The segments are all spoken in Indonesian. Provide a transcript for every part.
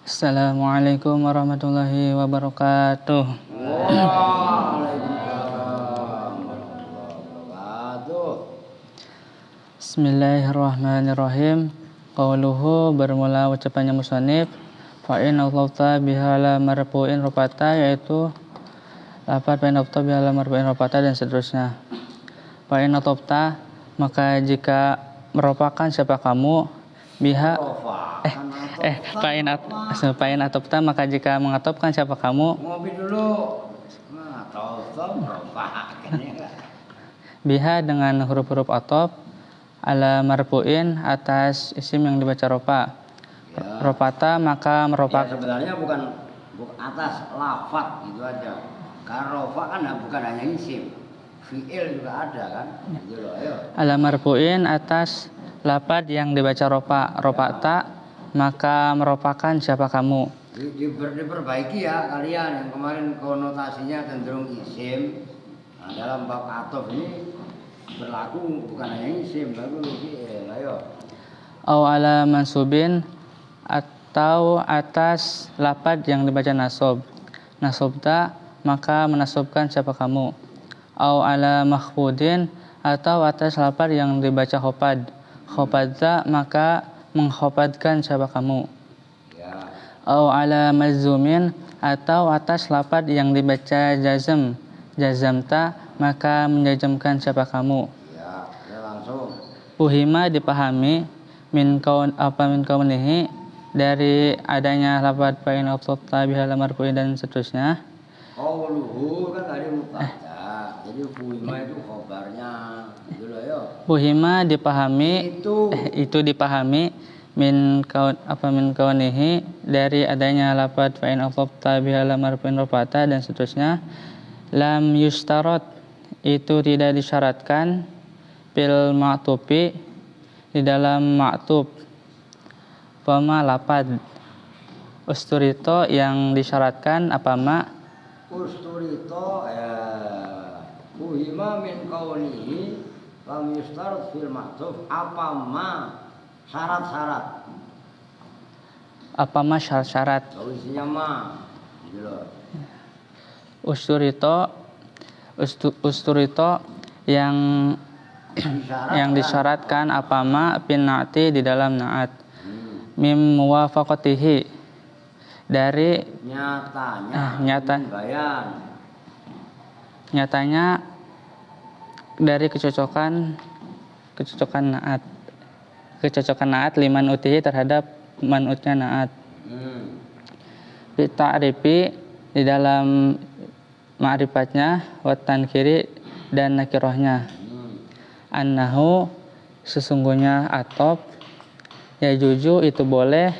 Assalamualaikum warahmatullahi wabarakatuh. Waalaikumsalam warahmatullahi wabarakatuh. Bismillahirrahmanirrahim. Qauluhu bermula ucapannya musannif fa in auta bihala marfu'in rafata, yaitu lafaz fa in auta bihala marfu'in rafata dan seterusnya. Fa in auta, maka jika merupakan siapa kamu biha Pain atopta, maka jika mengatopkan siapa kamu Ngopi dulu. biha dengan huruf-huruf atop ala marfu'in atas isim yang dibaca rofa Ya. rofata, maka Ya, merupakan sebenarnya bukan atas lafaz gitu aja. Karena rofa kan bukan hanya isim, fi'il juga ada kan. Gitu loh, ayo. ala marfu'in atas lafaz yang dibaca rofata, maka merupakan siapa kamu. Diperbaiki ya kalian yang kemarin konotasinya cenderung isim. Nah, dalam bab atof ini berlaku bukan hanya isim, tapi fi'il. Ayo. Au ala mansubin, atau atas lafaz yang dibaca nasobta, maka menasobkan siapa kamu. Au ala mahfudin, atau atas lafaz yang dibaca khofadza, maka mengkhofadkan siapa kamu. Ya. Au ala mazzumin, atau atas lafaz yang dibaca jazamta, maka menjazamkan siapa kamu. Ya, langsung. Uhima dipahami min kaunihi dari adanya lafaz fa in auta bihala marfu'in dan seterusnya. Qauluhu kan tadi mubtada. Jadi fuhima itu khabarnya. Gitu loh, yo. Uhima dipahami itu dipahami min kaunihi dari adanya lafaz fa in auta bihala marfu'in rafata dan seterusnya. Lam yustarat, itu tidak disyaratkan fil ma'tubi, di dalam ma'tub. Pama lapad usturito, yang disyaratkan apa ma Usturito fuhima min kaunihi lam yustarat fil ma'tuf apa ma syarat-syarat. apa ma syarat. Solusinya ma. Gitu loh. Usturito yang disyaratkan apa ma bin na'ti, di dalam na'at. Mim muwafaqatihi, dari nyatanya dari kecocokan naat liman utihi, terhadap manutnya naat. Ta'rifi, di dalam ma'rifatnya, wa tankiri, dan nakirohnya. Annahu, sesungguhnya atop, ya juju itu boleh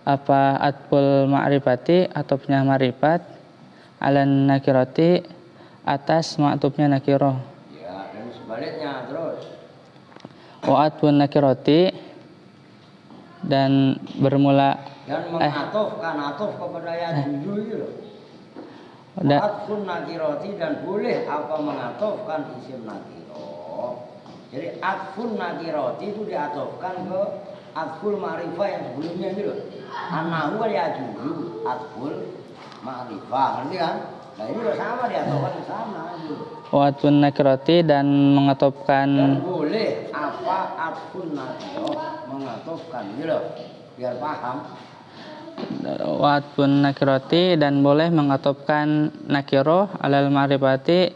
apa atful ma'rifati, atopnya ma'rifat, alan nakiroti, atas ma'tubnya nakiroh. Ya, dan sebaliknya terus. Wa atfun nakiroti, dan bermula Dan mengatofkan atof kepada ya juju itu loh. Atfun nakiroti, dan boleh apa mengatofkan isim nakiroh. Jadi atfun nakiroti itu diatofkan ke atful ma'rifah yang sebelumnya gitu loh. Anahu ya juju atful ma'rifah, ngerti kan? Nah ini juga sama, diatofkan ke sana gitu. Wa atfun nakiroti, dan mengatofkan, Dan boleh apa atfun nakiroh mengatofkan gitu loh. Biar paham. wa atfun nakiroti, dan boleh mengatofkan nakiroh alal ma'rifati,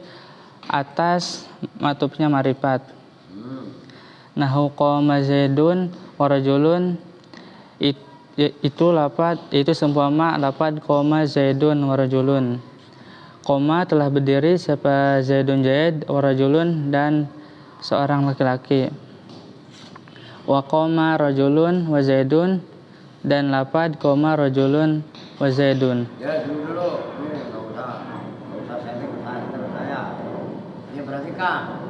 atas matubnya ma'rifat. Nahu qoma zaidun wa rajulun, itu lafaz, itu seumpama lafaz qoma zaidun wa rajulun. Qoma telah berdiri siapa zaidun zaid, wa rajulun, dan seorang laki-laki. Wa qoma rajulun wa zaidun, dan lafaz qoma rajulun wa zaidun. Ya dulu. Ini enggak usah setting saya. Ini perhatikan.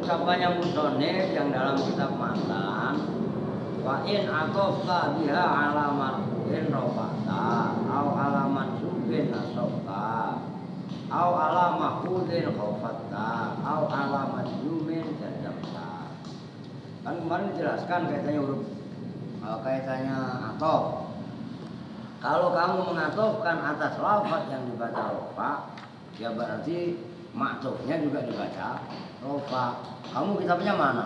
Ucapannya musonif yang dalam kitab matan, wa in atofta biha ala marfu'in rafata, au ala mansubin nasabta, au ala mahfudin khawfatta, au ala majzumin jazamta. Kan kemarin dijelaskan kaitannya huruf kaitannya atof. Kalau kamu mengatofkan atas lafaz yang dibaca rofa, ya berarti maktufnya juga dibaca rofa. Kamu kitabnya mana?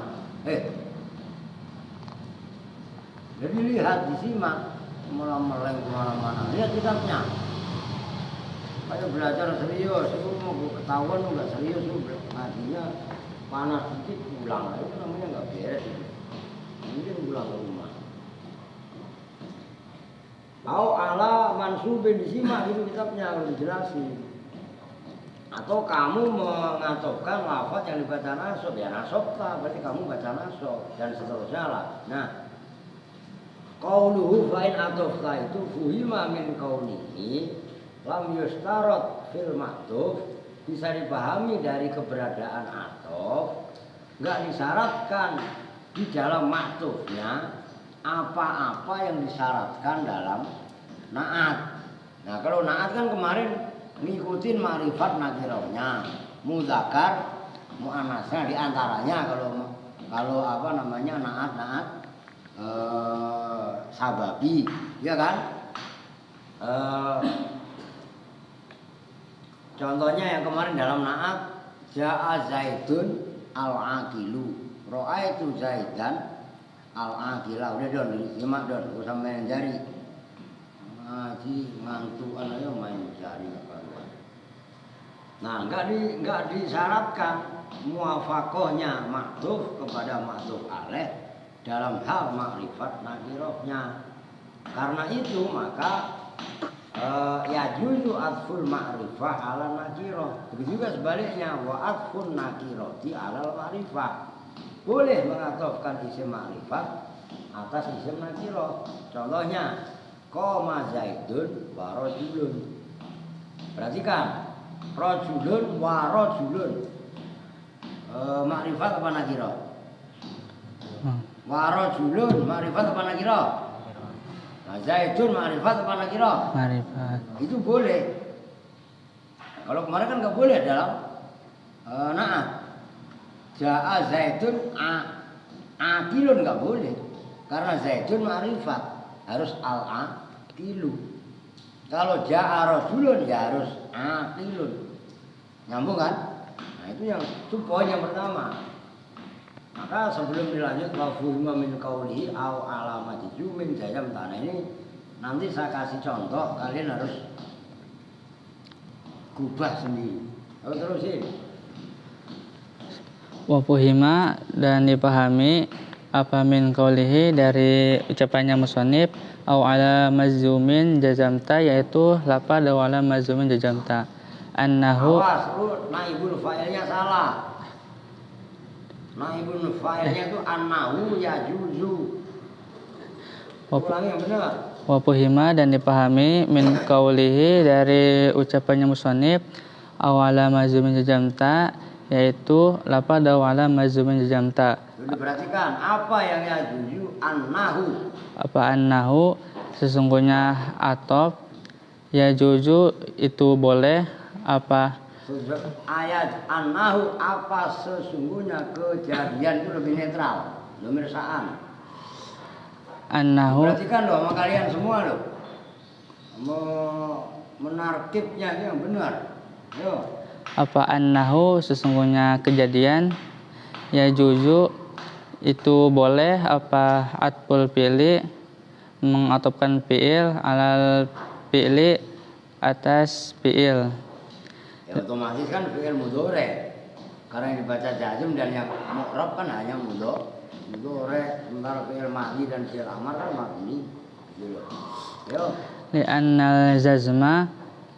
Jadi lihat, disimak, meleng kemana-mana. Lihat kitabnya. Kayak belajar serius, itu mau ketahuan nggak serius, ngajinya panas sedikit pulang, itu namanya nggak beres. Mungkin pulang ke rumah. Au ala mansubin, disimak gitu kitabnya, harus dijelasin. Atau kamu mengatofkan lafaz yang dibaca nasob, ya nasobta, berarti kamu baca nasob dan seterusnya lah. Nah, qauluhu fa'in atofta itu fuhima min kaunihi lam yustarot fil maktuf, bisa dipahami dari keberadaan atof, nggak disyaratkan di dalam maktufnya apa-apa yang disyaratkan dalam naat. Nah, kalau naat kan kemarin ngikutin ma'rifat nakirohnya, mudzakkar muannasnya diantaranya. Kalau apa namanya naat sababi, ya kan? Contohnya yang kemarin dalam naat, ja'a zaidun al-aqilu, ra'aitu zaidan al-aqila. Udah don, nyimak don, usah main jari. Ngaji ngantuk anaknya main jari. Nah, enggak disyaratkan muwafaqahnya maktuf kepada maktuf alaih dalam hal makrifat nakirohnya. Karena itu maka ya juzu atful ma'rifah ala nakiroh. Begitu juga sebaliknya, wa atfun nakiroti ala ma'rifah. Boleh mengatofkan isim ma'rifat atas isim nakiroh. Contohnya, qoma zaidun wa rajulun. Perhatikan, rajulun wa rajulun. Ma'rifat apa nakiroh? Wa rajulun ma'rifat apa nakiroh? Nah, zaidun ma'rifat apa nakiroh? Ma'rifat. Itu boleh. Kalau kemarin kan nggak boleh dalam naat. Ja'a zaidun aqilun, nggak boleh. Karena zaidun ma'rifat, harus al-aqilu. Kalau ja'a rasulun ya harus aqilun. Nyambung kan? Nah, itu poin yang pertama. Maka sebelum dilanjut wafuhima min qawlihi au alamati jumin jayam tanah ini, nanti saya kasih contoh, kalian harus gubah sendiri. Lalu terusin. Wafuhima, dan dipahami apa min qawlihi dari ucapannya musannif, au ala mazzumin jazamta, yaitu lafaz au ala mazzumin jazamta. Annahu, awas, lu naibul fa'ilnya salah. Naibul fa'ilnya itu annahu ya juzu. Ulangi yang benar. Wafuhima, dan dipahami min qawlihi dari ucapannya musannif, au ala mazzumin jazamta, yaitu lafaz au ala mazzumin jazamta. Diperhatikan apa yang ya juzu, annahu. Apa annahu, sesungguhnya atof, ya juzu itu boleh, apa Ayat annahu, apa sesungguhnya kejadian, itu lebih netral, domir sa'an. annahu, Perhatikan loh sama kalian semua loh, menarkibnya itu yang benar. Yo. apa annahu, sesungguhnya kejadian, ya juzu itu boleh, apa atful fi'li, mengatofkan fi'il alal fi'li atas fi'il. Ya otomatis kan fi'il mudhari. Karena yang dibaca jazm dan yang mu'rab kan hanya mudhari. Sementara fi'il madhi dan fi'il amar kan mabni. Gitu. Yo. Li'annal jazma,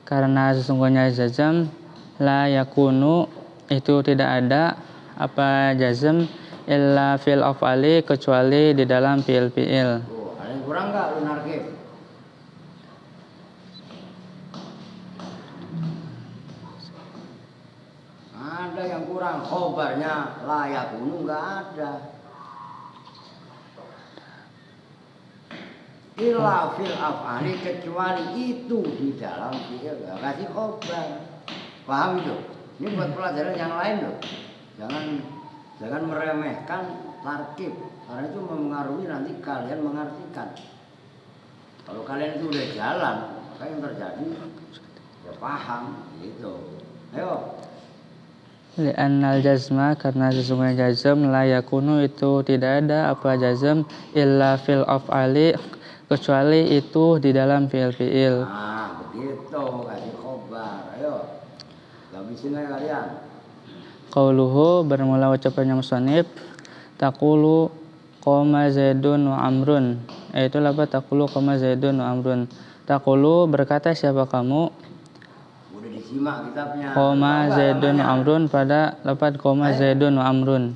karena sesungguhnya jazm, la yakunu, itu tidak ada, apa jazm, illa fil af'ali, kecuali di dalam fi'il. Oh, ada yang kurang enggak lu narkib? Ada yang kurang, khobarnya la yakunu enggak ada. Illa fil af'ali, kecuali itu di dalam fi'il. Kasih khobar. Paham itu? Ini buat pelajaran yang lain loh. Jangan meremehkan tarkib. Karena itu mempengaruhi nanti kalian mengartikan. Kalau kalian itu udah jalan, maka yang terjadi ya paham gitu. Ayo. Li'annal jazma, karena sesungguhnya jazm la yakunu itu tidak ada apa jazm illa fil af'ali, kecuali itu di dalam fi'il. Nah begitu, kasih khobar. Ayo habisin aja kalian. Qauluhu, bermula ucapannya musannif, taqulu qoma zaidun wa amrun, yaitu lafaz taqulu qoma zaidun wa amrun. Taqulu, berkata siapa kamu, Udah disimak kitabnya. qoma zaidun wa amrun, pada lafaz qoma zaidun wa amrun.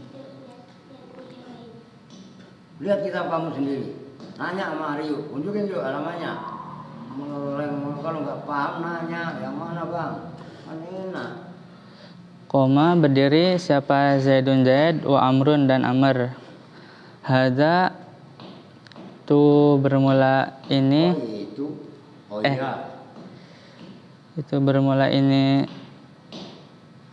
Lihat kitab kamu sendiri. Nanya sama Aryo, tunjukin yuk halamannya. Kalau nggak paham nanya, yang mana bang? Kan enak. Qoma, berdiri siapa Zaidun Zaid, wa amrun dan Amr. Hadza, tu bermula ini. Oh itu, oh iya. Itu bermula ini.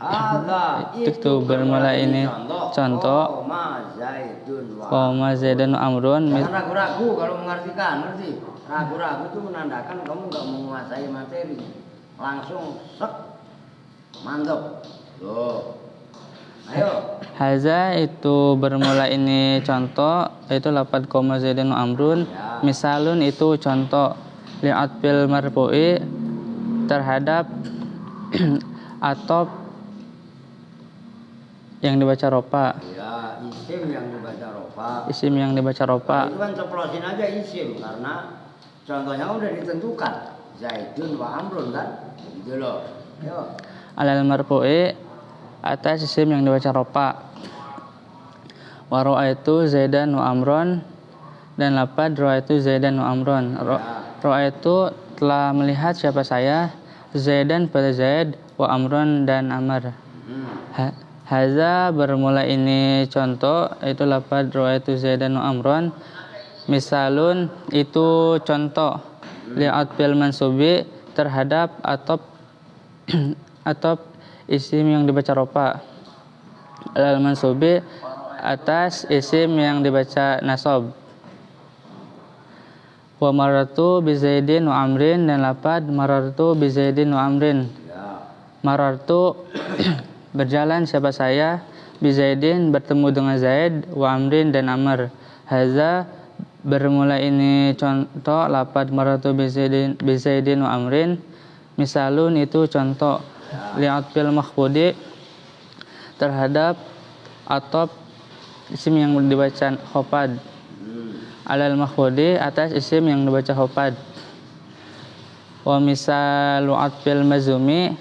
Hadza, Itu bermula ini contoh. Qoma Zaidun wa amrun. Jangan ragu-ragu kalau mengartikan, ngerti? Ragu-ragu itu menandakan kamu nggak menguasai materi. Langsung sek, mantap. Loh, ayo. Haza, itu bermula ini contoh, itu lafaz qoma Zaidun wa amrun. Ya. Misalun, itu contoh. Li'atbil marfu'i, terhadap atop yang dibaca ropa. Ya, isim yang dibaca rofa. Isim yang dibaca ropa. Itu kan ceplosin aja isim karena contohnya udah ditentukan. Zaidun wa amrun kan? Gitu loh. Ayo. Alal marfu'i, atas isim yang dibaca ropa. Wa ra'aitu Zaidan wa amron, dan lafaz ra'aitu Zaidan wa amron. Ra'aitu, telah melihat siapa saya, Zaidan pada Zaid, wa amron dan Amr. Haza, bermula ini contoh, itu lafaz ra'aitu Zaidan wa amron. Misalun, itu contoh. Li'atbil mansubi, terhadap atop atop isim yang dibaca ropa. Alal mansubi, atas isim yang dibaca nasob. Wa marartu bi Zaidin wa amrin, dan lafaz marartu bi Zaidin wa amrin. Marartu, berjalan siapa saya, bi Zaidin, bertemu dengan Zaid, wa amrin dan Amr. Haza, bermula ini contoh, lafaz marartu bi Zaidin wa amrin. Misalun, itu contoh. Li'atbil makhfudi, terhadap atop isim yang dibaca khofad. Alal makhfudi, atas isim yang dibaca khofad. Wa misalu atbil mazumi,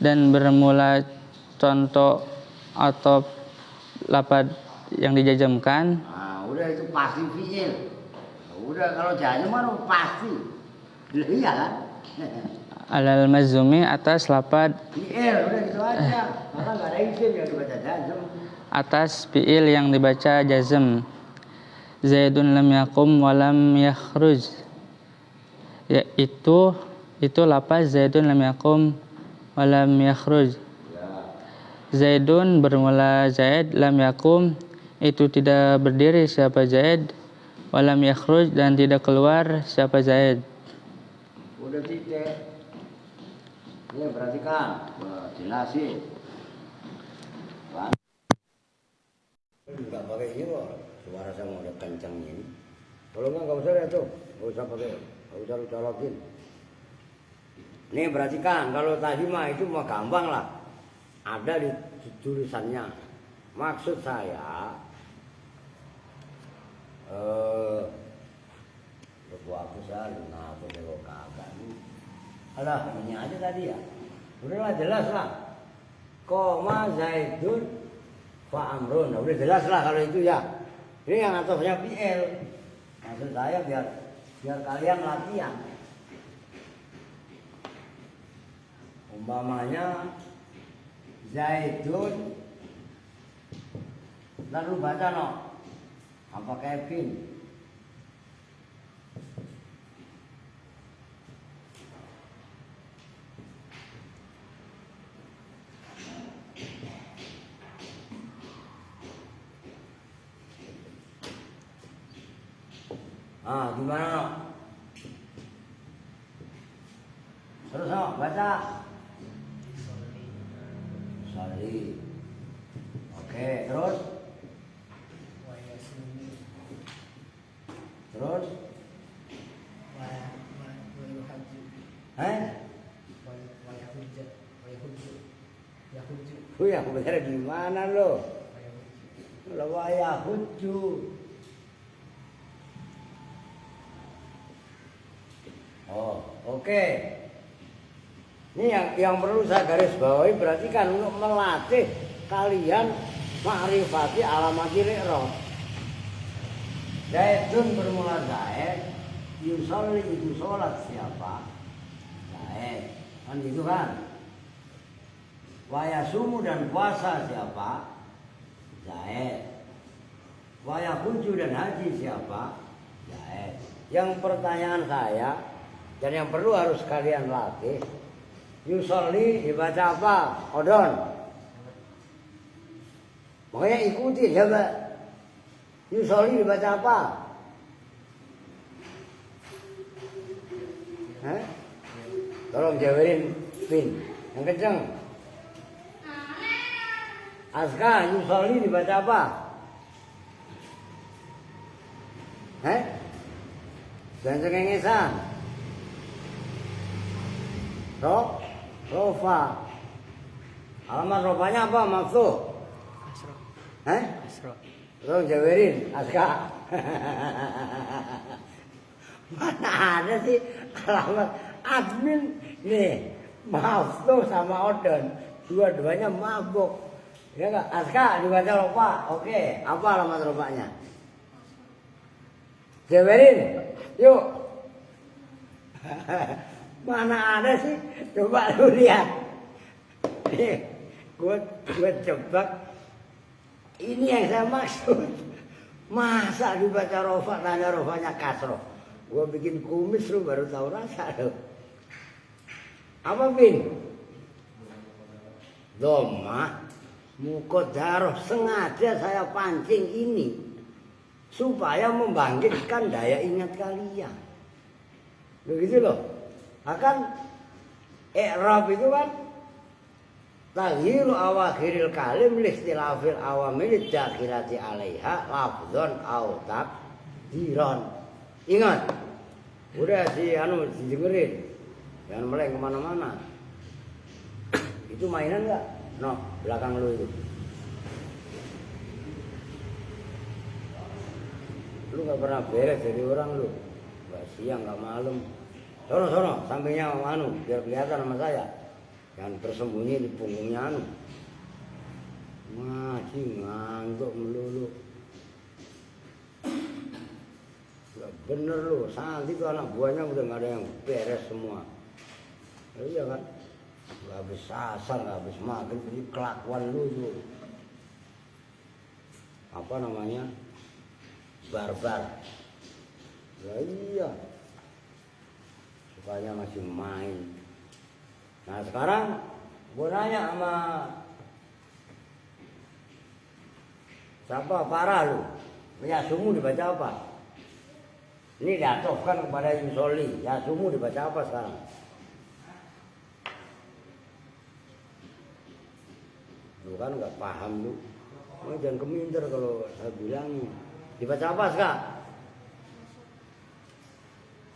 dan bermula contoh atop lafaz yang dijazmkan. Nah, udah itu pasti fi'il. Udah kalau jazm kan pasti. Iya kan? Alal mazumi, atas lafaz fi'il, udah gitu aja. Maka enggak ada isim yang dibaca jazm. Atas fi'il yang dibaca jazm. Zaidun lam yakum wa lam yakhruj, ya, itu lafaz Zaidun lam yakum wa lam yakhruj. Zaidun, bermula Zaid, lam yakum, itu tidak berdiri siapa Zaid, wa lam yakhruj, dan tidak keluar siapa Zaid. Udah titik. Ini perhatikan, jelasin. Enggak pakai ini kok, suara saya udah kencang ini. Kalau enggak usah ya tuh, enggak usah pakai, enggak usah colokin. Nih perhatikan, kalau tadi mah itu mah gampang lah. Ada di tulisannya. Maksud saya, aku saya kenapa saya kagak. Alah, ini aja tadi ya. Udahlah jelas lah. Koma Zaidun fa amrun. Udah jelas lah kalau itu ya. Ini yang atofnya fi'il. Maksud saya biar kalian latihan. Umpamanya Zaidun, lalu baca no. Apa Kevin? Ah, gimana no? Terus no, baca. Soli. Oke, terus? Terus? Ya bener gimana lo? Lawaya hujju. Oh, oke. Ini yang perlu saya garis bawahi berarti kan untuk melatih kalian ma'rifati alamati i'rab. Zaidun bermula Zaid, yusolli itu sholat siapa? Zaid, kan gitu kan? Wayasumu dan puasa siapa? Zaid. Wayahuju dan haji siapa? Zaid. Yang pertanyaan saya dan yang perlu harus kalian latih, yusolli dibaca apa? Odon. Makanya ikuti coba. Yusolli dibaca apa? Hah? Tolong jawarin Pin yang kenceng. Aska, yusolli dibaca apa? Hah? Jangan cengengesan. Rofa. Alamat rofanya apa? Maftuh. Asro. Hah? Asro. Tolong jawarin, Aska. Mana ada sih alamat admin nih? Maftuh sama Odon. Dua-duanya mabuk. Ya enggak? Aska dibaca rofa. Oke, apa alamat rofanya? Jawarin. Yuk. Mana ada sih? Coba lu lihat. Nih, gue jebak. Ini yang saya maksud. Masa dibaca rofa, tanya rofanya kasroh. Gue bikin kumis lu baru tahu rasa lu. Apa Bin? Doma. Muqaddarah, sengaja saya pancing ini supaya membangkitkan daya ingat kalian. Begitu loh. Akan i'rab itu kan taghiru awakhiril kalim listilafil awamil dakhilati alaiha lafdzon au takdiron. Ingat. Udah didengerin. Jangan meleng kemana-mana. Itu mainan enggak? No, belakang lu itu. Lu gak pernah beres jadi orang lu. Gak siang, gak malam. Sono, sampingnya biar kelihatan sama saya. Jangan tersembunyi di punggungnya Masih ngantuk melulu. Gak bener lu, Santi tuh anak buahnya udah gak ada yang beres semua. Iya kan? Gak habis sasar, gak habis makan, jadi kelakuan lu tuh. Apa namanya? Barbar. Ya iya. Supaya masih main. Nah sekarang gue nanya sama siapa? Parah lu. Yasumu dibaca apa? Ini diatofkan kepada yusolli. Yasumu dibaca apa sekarang? Lu kan gak paham lu. Jangan keminter kalau saya bilang. Dibaca apa sekarang?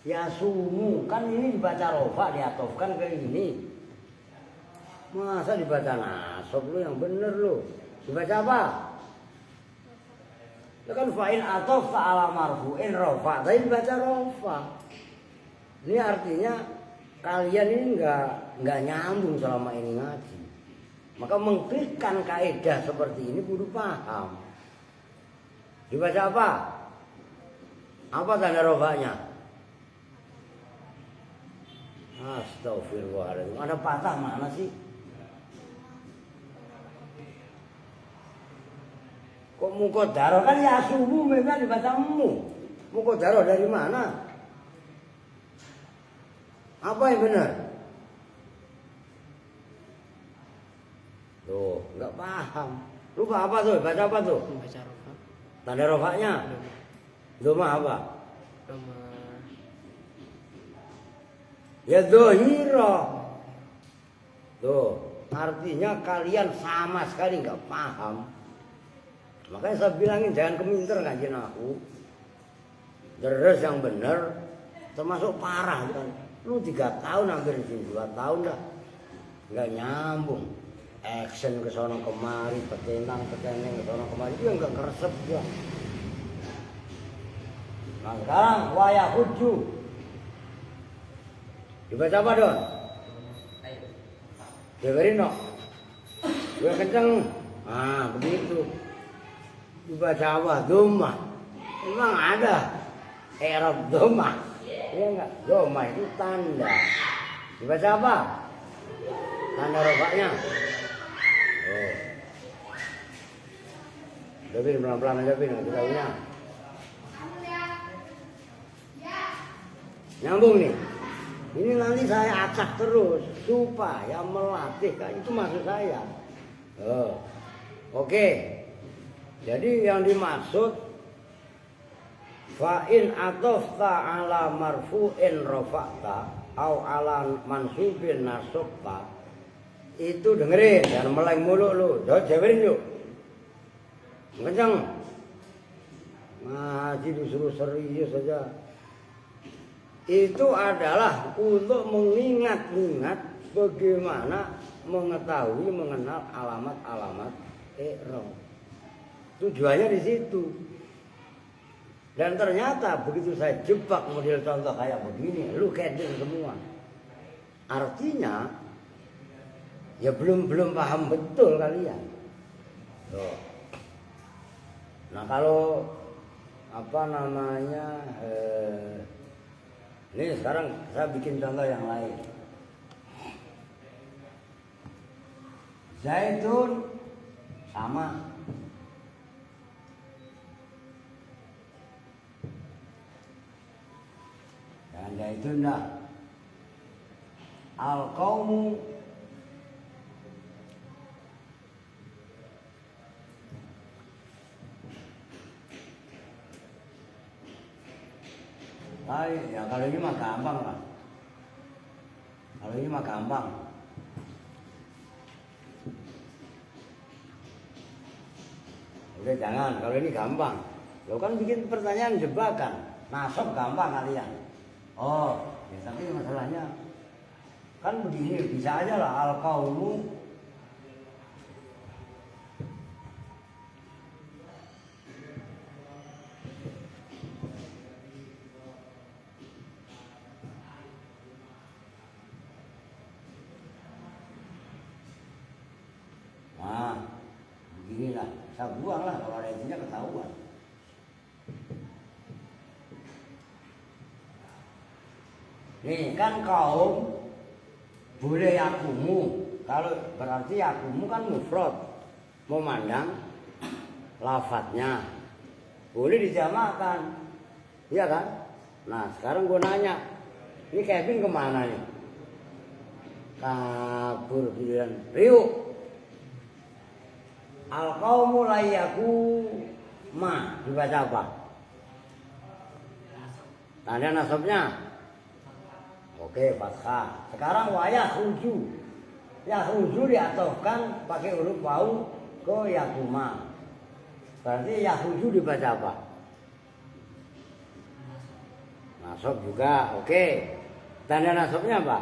Yasumu. Kan ini dibaca rofa, diatofkan ke ini. Masa dibaca nasab lu yang bener lu. Dibaca apa? Itu kan fa'in atof ta'ala marfu'in rofa. Tapi dibaca rofa. Ini artinya kalian ini nggak nyambung selama ini ngaji. Maka mengklikkan kaidah seperti ini kudu paham. Dibaca apa? Apa tanda rofanya? Astagfirullahaladzim. Ada patah mana sih? Kok muqaddarah kan ya subuh memang dibaca mu. Muqaddarah dari mana? Apa yang benar? Tuh, nggak paham. Lupa apa tuh? Baca apa tuh? Baca rofa. Tanda rofanya? Doma apa? Ya dohiro. Tuh, artinya kalian sama sekali nggak paham. Makanya saya bilangin jangan keminter ngajiin aku. Terus yang bener, termasuk parah kan. Lu 3 tahun hampir di sini, 2 tahun dah. Nggak nyambung. Action ke sono kemari, petenang ke sono kemari, itu yang nggak keresep dia. Nah sekarang wayah huju. Dibaca apa Don? Dengerin no. Gue kenceng. Nah begitu. Dibaca apa? Doma. Memang ada Arab doma. Iya enggak? Doma itu tanda. Dibaca apa? Tanda rofaknya. Oh. Jawabin pelan-pelan aja Bin, kita tahunya. Nyambung nih. Ini nanti saya acak terus supaya melatih, kan itu maksud saya. Oh. Oke. Jadi yang dimaksud fa'in atofta ala marfu'in rofa'ta au ala mansubin nasubta, itu dengerin, jangan meleng mulu lu. Jawarin yuk. Kencang. Ngaji disuruh serius saja. Itu adalah untuk mengingat-ingat bagaimana mengetahui, mengenal alamat-alamat i'rab. Tujuannya di situ. Dan ternyata begitu saya jebak model contoh kayak begini, lu keder semua. Artinya ya belum paham betul kalian. Tuh. Nah kalau apa namanya ini sekarang saya bikin contoh yang lain. Zaitun sama. Jangan zaitun dah. Al-qaumu ya kalau ini mah gampang lah. Kalau ini mah gampang. Udah jangan, kalau ini gampang. Lo kan bikin pertanyaan jebakan. Nasab gampang kalian. Oh, ya tapi masalahnya kan begini, bisa aja lah al-qaumu beginilah, saya buang lah kalau ada isinya ketahuan. Nih kan kaum boleh yakumu, kalau berarti yakumu kan mufrad, memandang lafadznya boleh dijamakkan, iya kan? Nah sekarang gue nanya, ini Kevin kemana nih? Kabur giliran Riu. Al-qaumu layaku ma dibaca apa? Tanda nasabnya. Oke, fathah. Sekarang wayah huju. Ya huju diatofkan pakai huruf wau ke yakuma. Berarti ya huju dibaca apa? Nasab juga. Oke. Tanda nasabnya apa?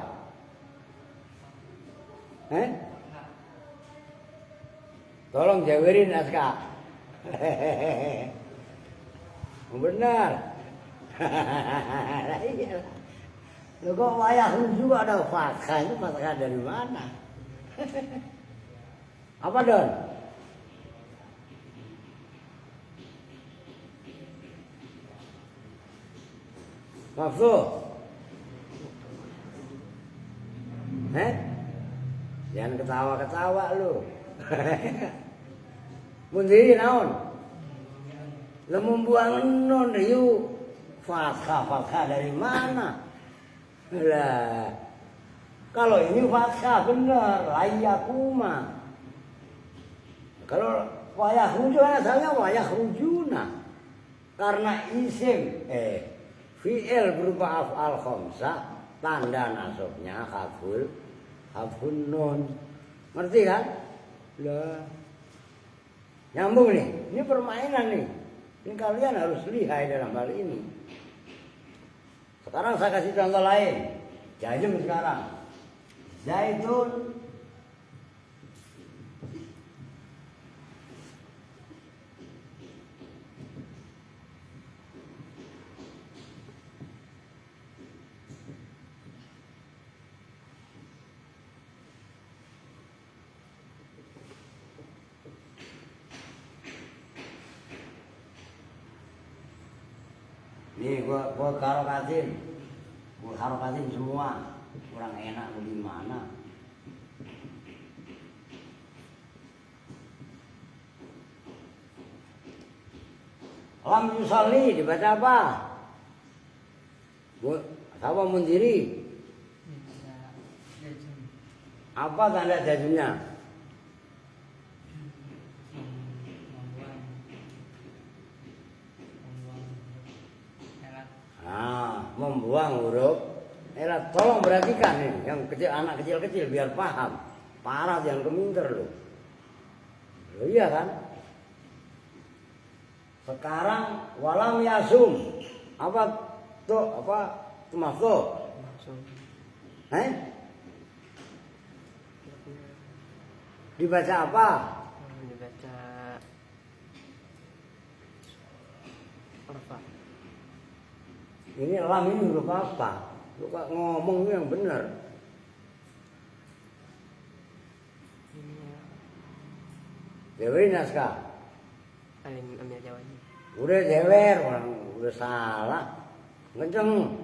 Tolong jawirin naskah. Benar. Loh kok wayah huju ada fathah, itu fathah dari mana? Apa Don? Mafsuh? Jangan ketawa-ketawa lu. Mundiri naon? Lemu buang non riu. Fathah dari mana? Lah. Kalau ini fathah benar, layakuma. Kalau wayah huju asalnya wayah hujuna. Karena isim Fi'il berupa af'al khamsah, tanda nasabnya hafun nun. Ngerti kan? Lah. Nyambung nih. Ini permainan nih. Ini kalian harus lihai dalam hal ini. Sekarang saya kasih contoh lain. Jajum sekarang. Zaitun nih gua harokatin semua, kurang enak gimana? Lam yusalli dibaca apa? Sama mundiri. Apa tanda jazmnya? Membuang huruf elat. Tolong perhatikan nih, yang kecil, anak kecil-kecil biar paham. Parah yang keminter loh. Iya kan? Sekarang walam yasum. Apa tuh? Apa tuh maftuh? Dibaca apa? Dibaca apa? Ini lam ini huruf apa? Lu kok ngomong yang benar. Jewerin naskah. Alim ambil jawabannya. Udah jewer, orang udah salah. Ngenceng.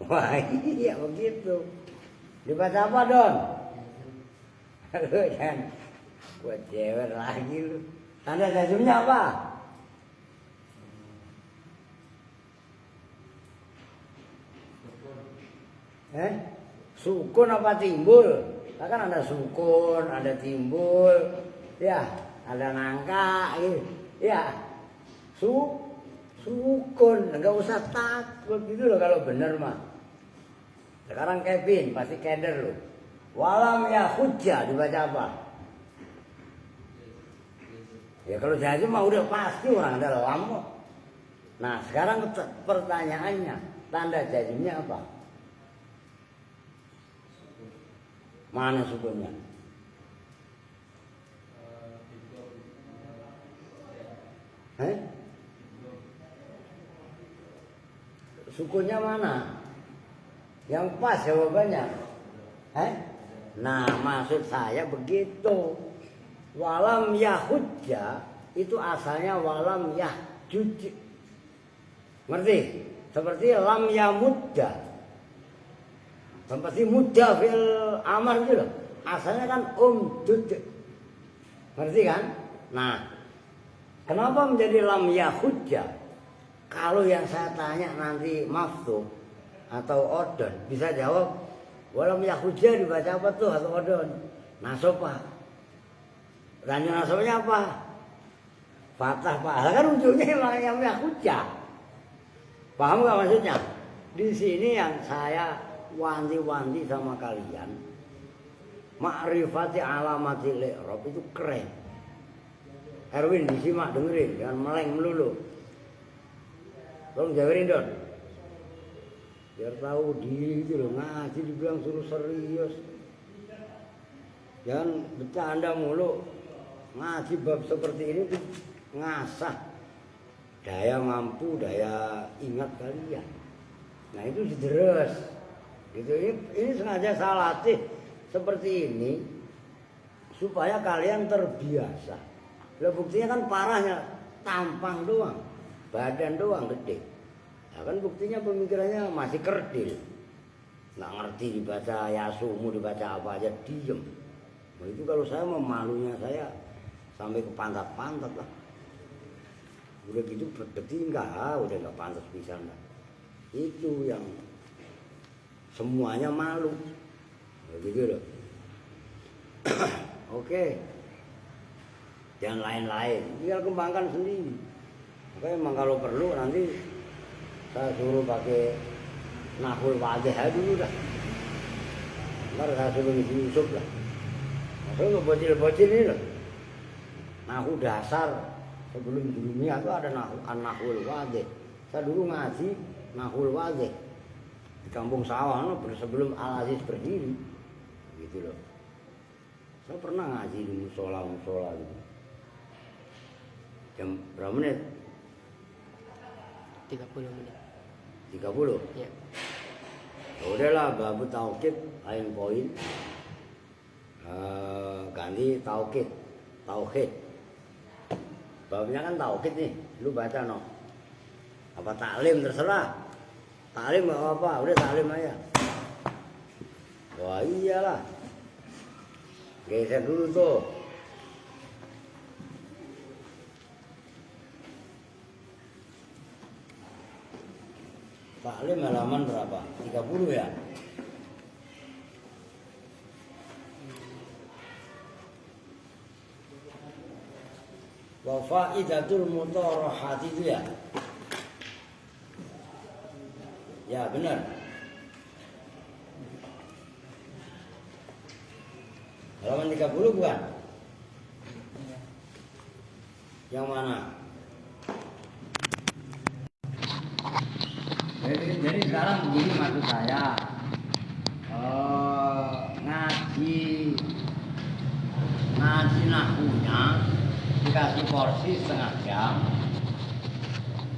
Wah iya begitu. Dibaca apa Don? Lu kan buat jewer lagi lu. Tanda jazmnya apa? Sukun apa timbul? Nah, kan ada sukun, ada timbul, ya, ada nangka, ya, sukun, nggak usah takut gitu loh kalau bener mah. Sekarang Kevin pasti keder loh. Walam ya hujjah dibaca apa? Ya kalau jazm mah udah pasti orang ada lam. Nah sekarang pertanyaannya, tanda jazmnya apa? Mana sukunnya? Sukunnya mana? Yang pas jawabannya. Nah maksud saya begitu. Walam yahujja itu asalnya walam yahjuj. Ngerti? Seperti lam yamudda. Seperti mudah fil amar gitu loh. Asalnya kan umdud. Ngerti kan? Nah, kenapa menjadi lam yahujja? Kalau yang saya tanya nanti maftuh atau odon, bisa jawab walam yahujja dibaca apa tuh atau odon? Nasab Pak. Ranyu nasabnya apa? Fathah Pak. Kan ujungnya emang yang yahujja. Paham gak maksudnya? Di sini yang saya wanti-wanti sama kalian, ma'rifati alamati li'rab itu keren. Erwin disimak dengerin, jangan meleng melulu. Tolong jawarin Don. Biar tahu diri gitu loh, ngaji dibilang suruh serius. Jangan bercanda mulu. Ngaji bab seperti ini tuh ngasah daya mampu, daya ingat kalian. Nah itu diterus. Gitu, ini sengaja saya latih seperti ini supaya kalian terbiasa. Lah buktinya kan parahnya tampang doang, badan doang gede. Nah, kan buktinya pemikirannya masih kerdil. Nggak ngerti dibaca yasumu, dibaca apa aja diem. Nah, itu kalau saya memalunya saya sampai ke pantat-pantat lah. Udah gitu bertingkah, udah nggak pantas bisa lah. Itu yang semuanya malu, begitu loh. Oke, jangan lain-lain, tinggal kembangkan sendiri. Oke, emang kalau perlu nanti Saya suruh pakai nahul wadih aja dulu dah. Ntar saya suruh ngisi Yusuf lah. Maksudnya bocil-bocil ini loh. Nahu dasar sebelum dunia itu ada nahul wadih. Saya dulu ngaji nahul wadih di kampung sawah sebelum Al-Aziz berdiri, gitu loh. Saya pernah ngaji di musola gitu. Jam berapa menit? 30 menit. 30? Ya. Ya udahlah, babu taukid lain poin. Ganti tauhid. Babnya kan tauhid nih, lu baca no. Apa taklim terserah. Taklim enggak apa-apa, udah taklim aja. Wah iyalah. Geser dulu tuh. Taklim halaman berapa? 30 ya? Wa faidatul mutarahati itu ya? Ya benar. Halaman 30 bukan? Yang mana? Jadi sekarang begini maksud saya, ngaji nahunya dikasih porsi setengah jam,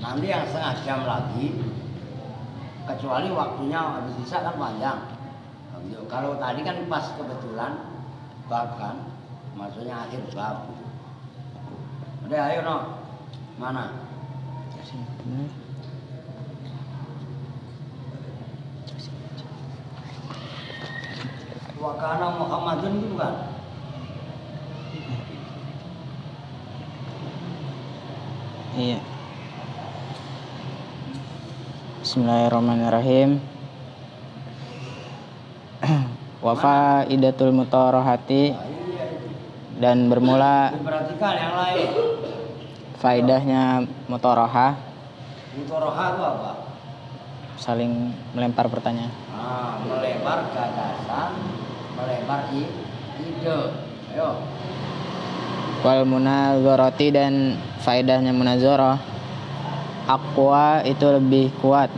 nanti yang setengah jam lagi, kecuali waktunya habis bisa kan panjang. Kalau tadi kan pas kebetulan bab kan, maksudnya akhir bab. Udah ayo no, mana? Wakana Muhammadun itu bukan? Iya. Bismillahirrahmanirrahim. Wa faidatul mutarahati, dan bermula Diperhatikan yang lain. faidahnya mutarahah, Mutarahah itu apa? saling melempar pertanyaan. Melempar gagasan, melempar ide. Ayo. Wal munazarati, dan faedahnya munazarah, aqwa itu lebih kuat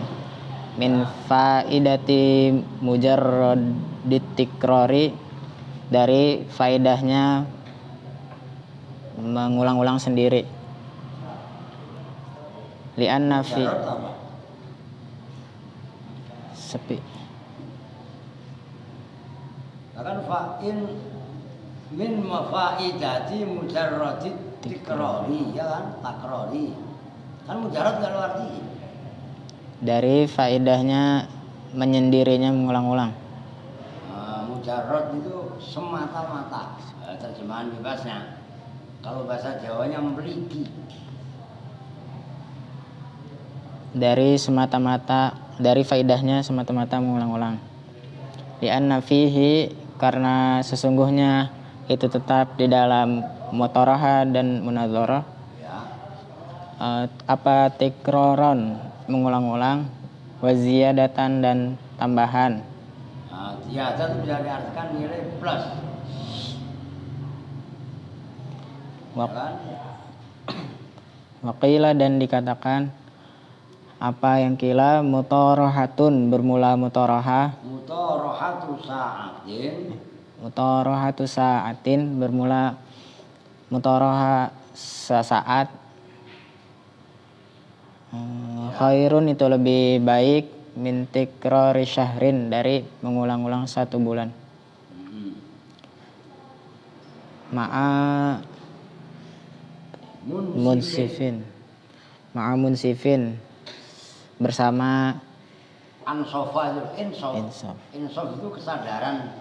min faidati mujarradit tikrari, dari faedahnya mengulang-ulang sendiri. Li'anna fi Mujarrad apa? sepi. Kan fa'in min mafaidati mujarradit tikrari, ya kan? Takrari. Kan mujarrad kalau arti. Dari faedahnya menyendirinya mengulang-ulang. Mujarrad itu semata-mata, terjemahan bebasnya. Kalau bahasa Jawanya memiliki. Dari semata-mata, dari faedahnya semata-mata mengulang-ulang. Li'anna fihi, karena sesungguhnya itu tetap di dalam mutarahah dan munazarah. Ya. Apa tikroron, mengulang-ulang, wa ziyadatan, dan tambahan. Ziyadah itu bisa diartikan nilai plus. Ya kan? Waqila, dan dikatakan apa yang kila mutarahatun, bermula mutarahah. Mutarahatu sa'atin, bermula mutarahah sesaat. Khairun, itu lebih baik min tikrari syahrin, dari mengulang-ulang 1 bulan. Ma'a munsifin, bersama Ansofa itu insaf. insaf. Insaf itu kesadaran.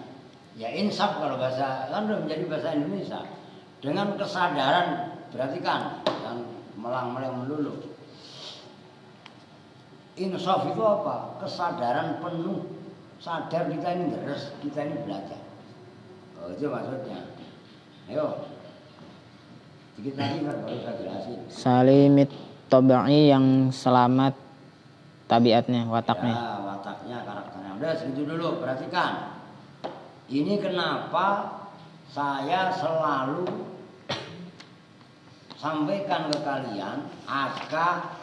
Ya insaf kalau bahasa kan udah menjadi bahasa Indonesia. Dengan kesadaran, berarti kan yang melang-melang melulu. Insaf itu apa? Kesadaran penuh. Sadar kita ini deres, kita ini belajar. Itu maksudnya. Ayo. Sedikit lagi baru saya jelasin. Salimit tabai, yang selamat tabiatnya, wataknya. Ya, wataknya, karakternya. Udah segitu dulu, perhatikan. Ini kenapa saya selalu sampaikan ke kalian, Aska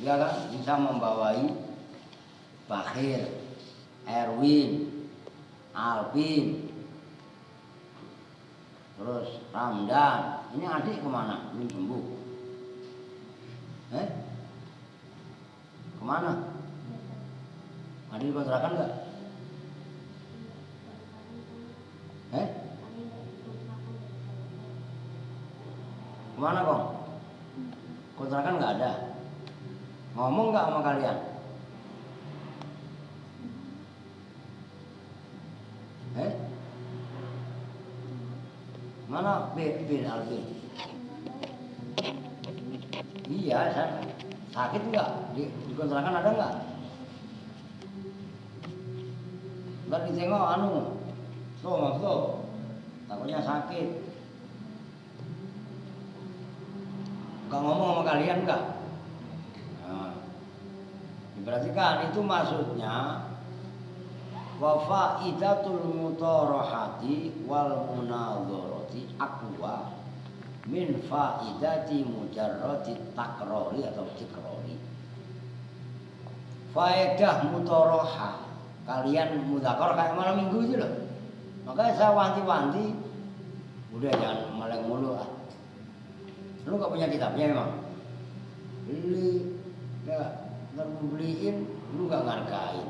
ya kan, bisa membawai Bakhir, Erwin, Alvin, terus Ramdan. Ini adik kemana? Belum sembuh. Kemana? Adik di kontrakan nggak? Kemana kong? Kontrakan nggak ada. Ngomong nggak sama kalian? Mana bin Alvin? Iya, sakit nggak? Di kontrakan ada nggak? Nggak ditengok tuh, takutnya sakit. Nggak ngomong sama kalian nggak? Nah, diperhatikan itu maksudnya wa faidatul mutarahati wal munadharati aqwa min faidati mujarrati takrori atau tikrori. Faedah mutaraha, kalian mudzakarah kayak malam minggu itu loh. Makanya saya wanti-wanti, udah jangan meleng mulu ah. Lu gak punya kitabnya emang? Beli, ya, ntar beliin, lu gak ngargain.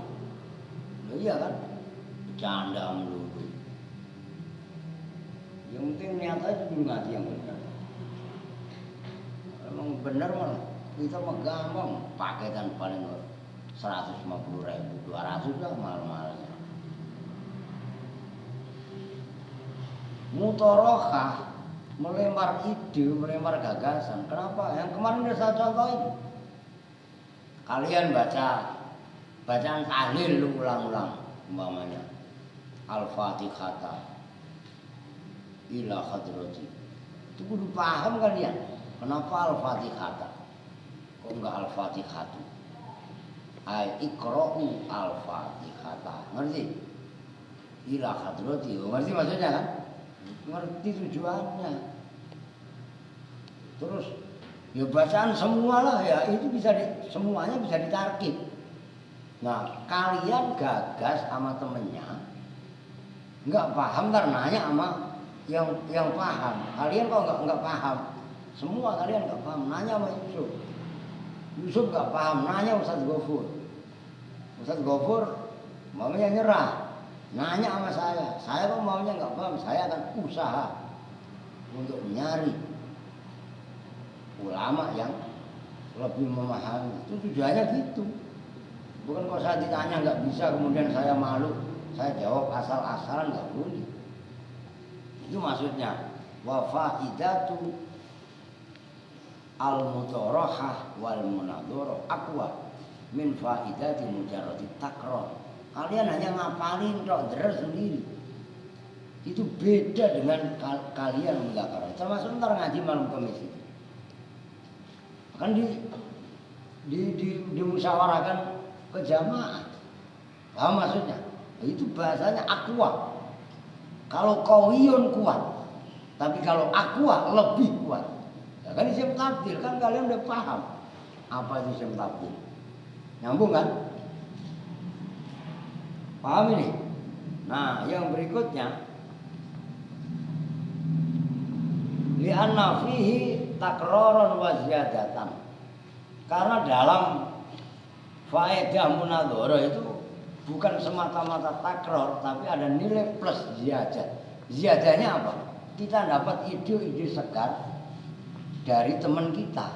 Ya iya kan? Bercanda melulu. Yang penting niat aja dulu ngaji yang benar. Emang benar malah, kita mah gampang. Paketan paling 150.000, 200 lah mahal-mahalnya. Mutorohah, melempar ide, melempar gagasan. Kenapa? Yang kemarin udah saya contohin. Kalian bacaan tahlil lu ulang-ulang, umpamanya Al-Fatihah ila hadrati. Itu kudu paham kalian. Kenapa Al-Fatihah? Kok enggak Al-Fatihah? Ai iqra'u Al-Fatihah. Ngerti? Ila hadrati. Ngerti maksudnya kan? Ngerti tujuannya. Terus ya bacaan semua lah ya, itu semuanya bisa ditarkib. Nah, kalian gagas sama temennya nggak paham, ntar nanya sama yang paham. Kalian kok nggak paham, semua kalian nggak paham, nanya sama Yusuf nggak paham, nanya Ustadz Gofur maunya nyerah, nanya sama saya kok maunya nggak paham, saya akan usaha untuk nyari ulama yang lebih memahami. Itu tujuannya gitu. Bukan kalau saya ditanya nggak bisa kemudian saya malu, saya jawab asal-asalan, nggak boleh. Itu maksudnya wa faidatu al-mutarahah wal munadharah aqwa min faidati mujarrati takrar. Kalian hanya ngapalin tok deres sendiri. Itu beda dengan kalian mudzakarah. Termasuk ntar ngaji malam Kamis itu. Kan dimusyawarahkan ke jamaah. Paham maksudnya? Itu bahasanya aqwa. Kalau qawiyun kuat, tapi kalau aqwa lebih kuat. Ya kan isim tabdil, kan kalian udah paham apa itu isim tabdil. Nyambung kan? Paham ini? Nah, yang berikutnya li'anna fihi takraron wa ziyadatan. Karena dalam faedah munadharah itu bukan semata-mata takror, tapi ada nilai plus ziyadah. Ziyadahnya apa? Kita dapat ide-ide segar dari teman kita.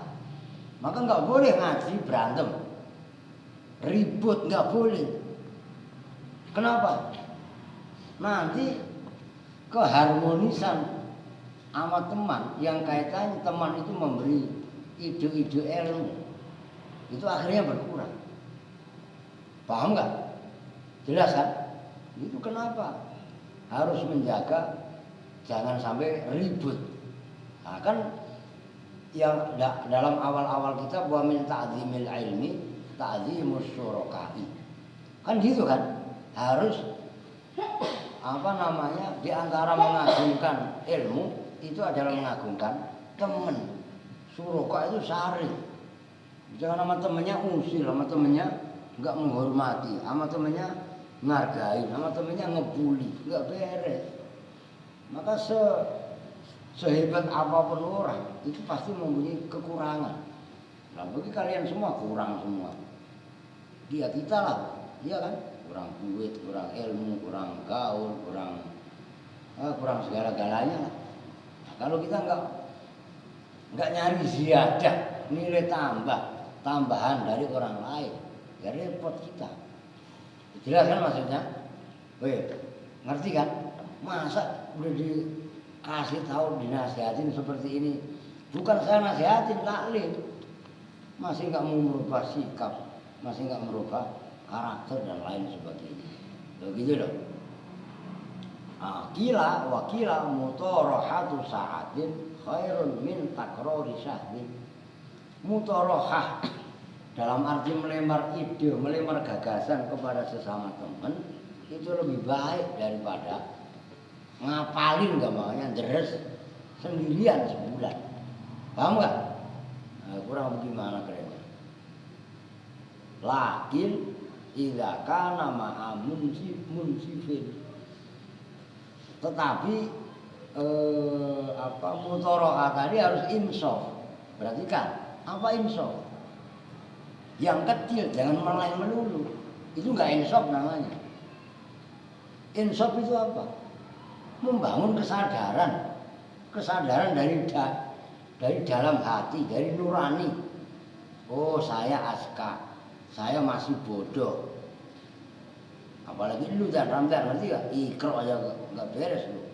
Maka nggak boleh ngaji berantem, ribut, nggak boleh. Kenapa? Nanti keharmonisan sama teman yang kaitannya teman itu memberi ide-ide ilmu, itu akhirnya berkurang. Paham nggak? Jelas kan? Itu kenapa harus menjaga jangan sampai ribut. Nah, kan yang dalam awal-awal kita bahwa min ta'zimil ilmi ta'zimus syuraka'i. Kan gitu kan? Harus di antara mengagungkan ilmu itu adalah mengagungkan teman. Suraka itu syari. Jangan sama temennya usil, sama temennya enggak menghormati, sama temennya ngargain, sama temennya ngebully, enggak beres. Maka sehebat apapun orang itu pasti mempunyai kekurangan. Nah, bagi kalian semua kurang semua. Dia kita lah, iya kan? Kurang duit, kurang ilmu, kurang gaul, kurang segala-galanya lah. Nah, kalau kita enggak nyari ziyadah, nilai tambahan dari orang lain, ya repot kita. Jelas kan maksudnya? Weh, ngerti kan? Masa udah dikasih tahu, dinasihatin seperti ini, bukan saya nasihatin, taklim, masih nggak mau merubah sikap, masih nggak merubah karakter dan lain sebagainya. Begitu loh. Kila wakila mutorohatu sa'atin khairun min takrori syahdin. Mutorohah dalam arti melemar ide, melemar gagasan kepada sesama teman itu lebih baik daripada ngapalin gampangnya deres sendirian sebulan. Paham nggak? Nah, kurang bagaimana kerennya. Lakin idza kana ma'a munsifin. Tetapi mutoroha tadi harus insaf. Berarti kan apa insaf? Yang kecil jangan malah melulu. Itu enggak insaf namanya. Insaf itu apa? Membangun kesadaran dari dalam hati, dari nurani. Oh, saya aska, saya masih bodoh. Apalagi lu dan Ramdan, ngerti gak? Ikro aja gak beres lu,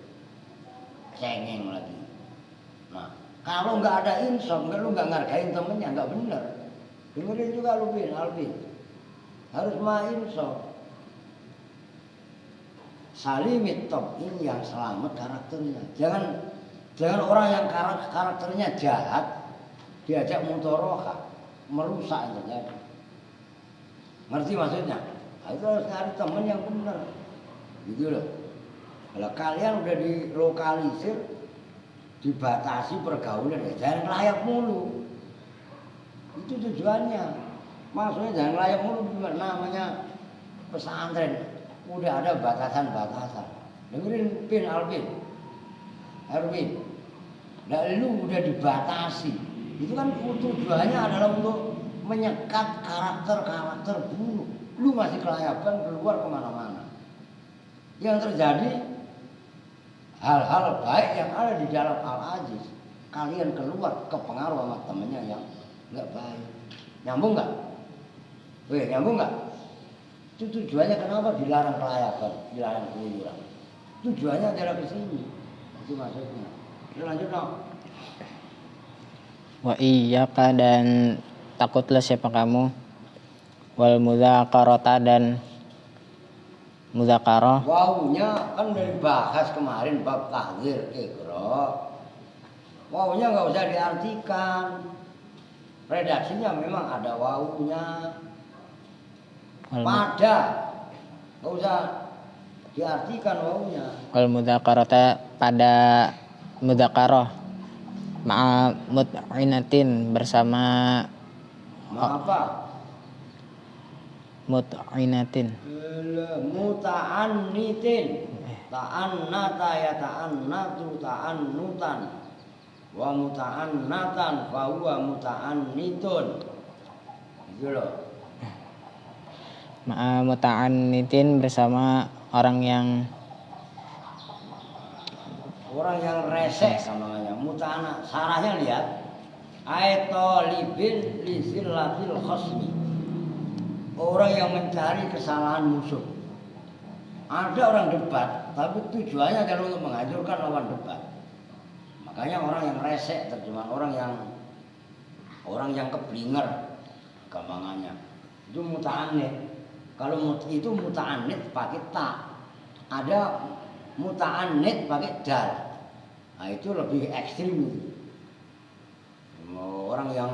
cengeng lagi. Nah, kalau nggak ada insaf, lu nggak ngargain temennya, nggak bener. Dengerin juga lu Alvin, harus insaf. Salimit top ini yang selamat karakternya. Jangan orang yang karakternya jahat diajak mutoroha, merusak itu jadi. Ngerti maksudnya? Nah, itu harus cari teman yang benar. Gitu loh. Kalau kalian udah dilokalisir, dibatasi pergaulan, ya jangan layak mulu. Itu tujuannya. Maksudnya jangan layak mulu, namanya pesantren. Udah ada batasan-batasan. Dengerin Alvin. Nah, lu udah dibatasi. Itu kan tujuannya adalah untuk menyekat karakter buruk. Lu masih kelayakan keluar kemana-mana. Yang terjadi hal-hal baik yang ada di dalam Al-Aziz, kalian keluar kepengaruh sama temennya yang nggak baik. Nyambung nggak? Nyambung nggak? Itu tujuannya kenapa dilarang kelayakan, dilarang keluyuran. Tujuannya adalah ke sini. Itu maksudnya. Lanjut dong. Wa iyyaka dan takutlah siapa kamu. Wal mudzakarata dan mudzakarah. Wawunya kan udah dibahas kemarin bab tahdzir iqra. Wawunya nggak usah diartikan. Redaksinya memang ada wawunya. Pada nggak usah diartikan wawunya. Wal mudzakarata pada mudzakarah ma'a mut'inatin bersama apa? Mut'inatin. Muta'annitin. Ta'annata ya ta'annatu ta'annutan. Wa muta'annatan fa huwa muta'annitun. Gitu loh. Ma'a muta'annitin bersama orang yang resek namanya. Muta'ana. Sarahnya lihat. Aitolibin lizillatil khosmi. Orang yang mencari kesalahan musuh. Ada orang debat, tapi tujuannya adalah untuk menghancurkan lawan debat. Makanya orang yang resek terjemahan orang yang keblinger gampangannya. Itu muta'annit. Kalau itu muta'annit pakai ta. Ada muta'annit pakai dal. Nah, itu lebih ekstrim. Orang yang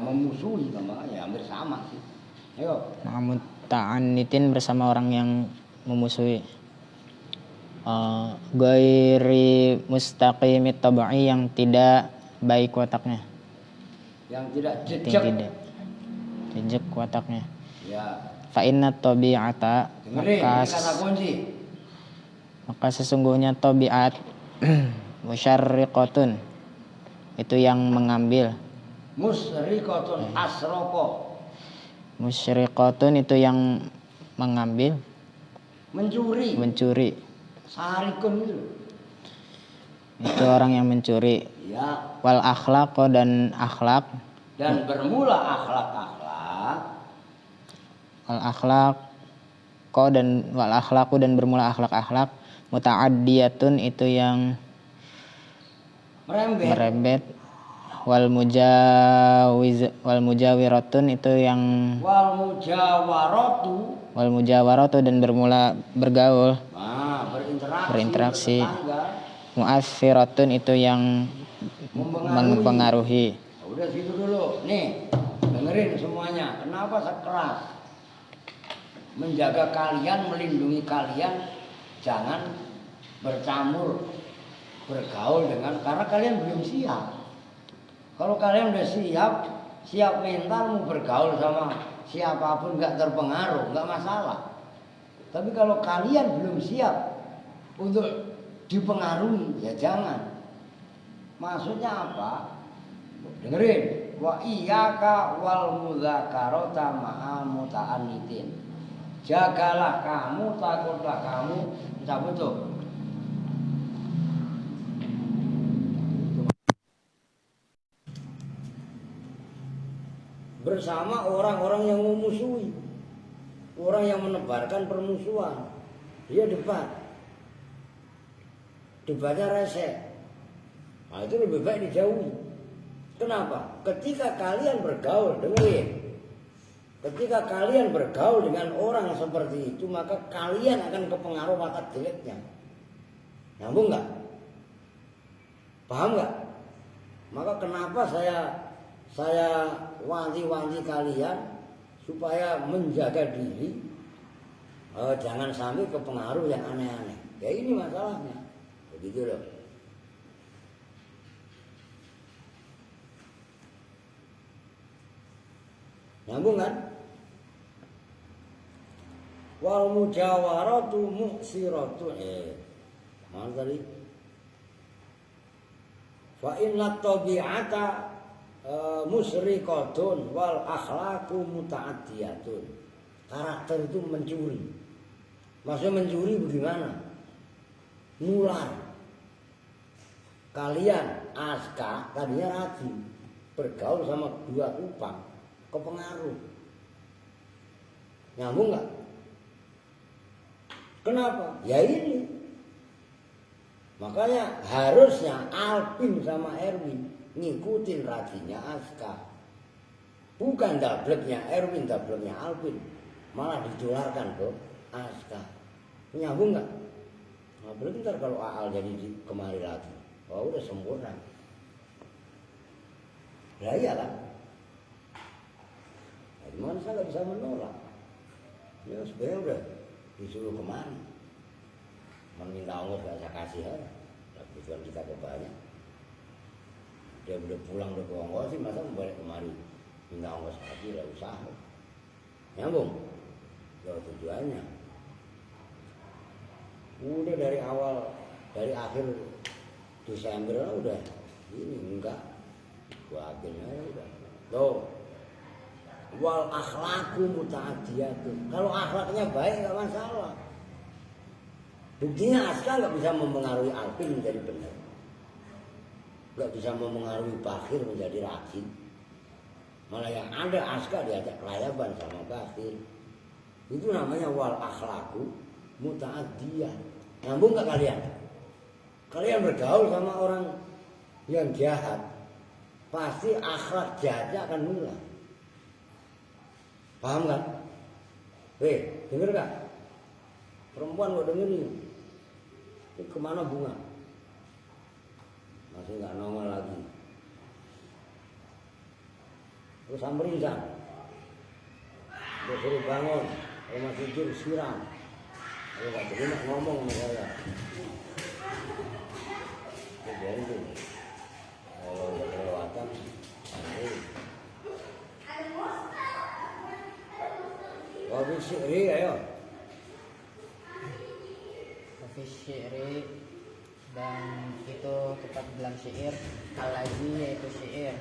memusuhi gampangannya hampir sama sih. Ayo. Muta'annitin bersama orang yang memusuhi. Ghairi mustaqimit tabai yang tidak baik wataknya. Yang tidak Yang jejak. tidak jejak wataknya. Ya. Fa inna tabi'ata Dengerin, ini kata kunci. maka sesungguhnya tabiat musyarriqatun itu yang mengambil. Musriqatun asroko. Musyriqatun itu yang mengambil, mencuri. Sarikun itu. Itu orang yang mencuri. Ya. Wal akhlaqo dan akhlak. Dan bermula Wal akhlaqu dan bermula akhlak muta'addiyatun itu yang merembet. Wal mujawiratun itu yang wal mujawaratu dan bermula bergaul, berinteraksi. Mu'assiratun itu yang mempengaruhi. Udah situ dulu. Nih, dengerin semuanya. Kenapa sekeras? Menjaga kalian, melindungi kalian, jangan bercampur, bergaul dengan, karena kalian belum siap. Kalau kalian udah siap mental mau bergaul sama siapapun nggak terpengaruh, nggak masalah. Tapi kalau kalian belum siap untuk dipengaruhi, ya jangan. Maksudnya apa? Dengerin. Wa iyyaka wal mudzakarata ma'a muta'annitin. Jagalah kamu, takutlah kamu, cabut tuh. Bersama orang-orang yang memusuhi, orang yang menebarkan permusuhan. Dia debatnya rese. Nah, itu lebih baik dijauhi. Kenapa? Ketika kalian bergaul, dengerin. Ketika kalian bergaul dengan orang seperti itu, maka kalian akan kepengaruh watak jeleknya. Nyambung nggak? Paham nggak? Maka kenapa saya wanti-wanti kalian supaya menjaga diri, jangan sampai kepengaruh yang aneh-aneh. Ya ini masalahnya. Begitu loh. Nyambung kan? Wal mujawaratu mu'siratu. Mana tadi? Fa inna tabi'ata musriqatun wal akhlaqu muta'addiyatun. Karakter itu mencuri. Maksudnya mencuri bagaimana? Nular. Kalian aska tadinya rajin bergaul sama dua upang, kepengaruh. Nyambung nggak? Kenapa? Ya ini. Makanya harusnya Alpin sama Erwin ngikutin rajinnya Aska. Bukan dableknya Erwin, dableknya Alpin. Malah ditularkan ke Aska. Nyambung nggak? Nah, bentar kalau Aal jadi kemari lagi. Oh udah sempurna. Ya iyalah. Nah, gimana saya nggak bisa menolak? Ya sebenarnya udah disuruh kemari. Meminta ongkos gak saya kasih aja. Kebutuhan kita kebanyak. Dia udah pulang udah ke ongkos sih, masa mau balik kemari minta ongkos lagi, lah usaha. Nyambung? Ya tujuannya. Udah dari awal, dari akhir Desember lah udah ini enggak. Gua akhirnya udah. Tuh. Wal akhlaku muta'addiyatun. Kalau akhlaknya baik enggak masalah. Buktinya Aska enggak bisa mempengaruhi Alvin menjadi benar. Enggak bisa mempengaruhi Bakhir menjadi rajin. Malah yang ada Aska diajak kelayaban sama Bakhir. Itu namanya wal akhlaku muta'addiyah. Nyambung enggak kalian? Kalian bergaul sama orang yang jahat, pasti akhlak jahatnya akan mulai. Paham kan? Denger gak? Perempuan kok dengerin. Ini kemana bunga? Masih gak nongol lagi. Terus samperin kan? suruh bangun. Kalau masih tidur siram. Kalau nggak terima ngomong sama saya. Biarin tuh. Kalau udah kelewatan, nanti. Wabi syi'ri ayo. Wafi syi'ri, dan itu tetap dalam syair. Al-lazi yaitu syair.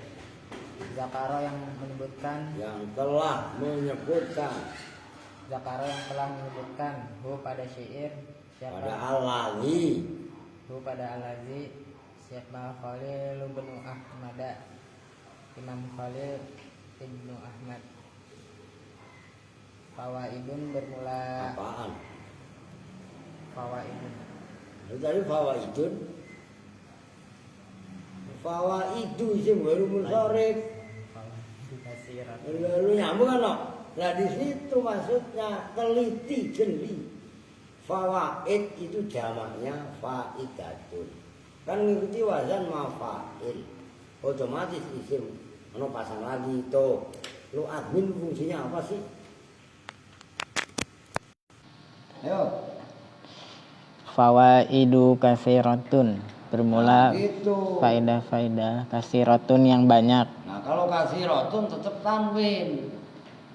Zakaro yang menyebutkan. Yang telah menyebutkan. Zakaro yang telah menyebutkan. Hu pada syair. Siapa? Pada al-lazi. Hu pada al-lazi. Siapa? Khalil bin Ahmad. Imam Khalil ibnu Ahmad. Fawaidun bermula. Apaan? Fawaidun. Itu tadi fawaidun. Fawaidu isim baru munsharif. Fawaidu kasirat. Lalu nyambung kan no? Nah di situ maksudnya teliti jeli. Fawaid itu jamaknya faidatun. Kan ngikuti wazan mafail. Otomatis isim ono pasang lagi tuh. Lu admin fungsinya apa sih? Ayo. Fawaidu kasiratun bermula Gitu. faedah-faedah kasiratun yang banyak. Nah kalau kasirotun tetap tanwin.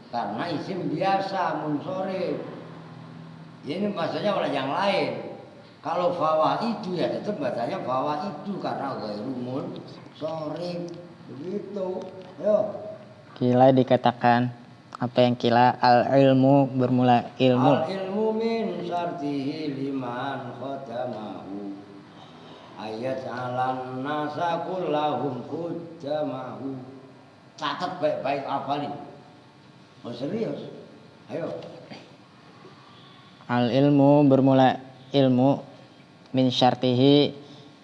Karena isim biasa munsharif. Ini bahasanya oleh yang lain. Kalau fawaidu ya tetap bahasanya fawaidu karena ghairu munsharif. Begitu. Ayo. Kila dikatakan apa yang kila al-ilmu bermula ilmu. Al-ilmu min syartihi liman khadamahu. Ayat alan nasa kullahum khudamahu. Catat baik-baik hafalin. Oh serius? Ayo. Al-ilmu bermula ilmu min syartihi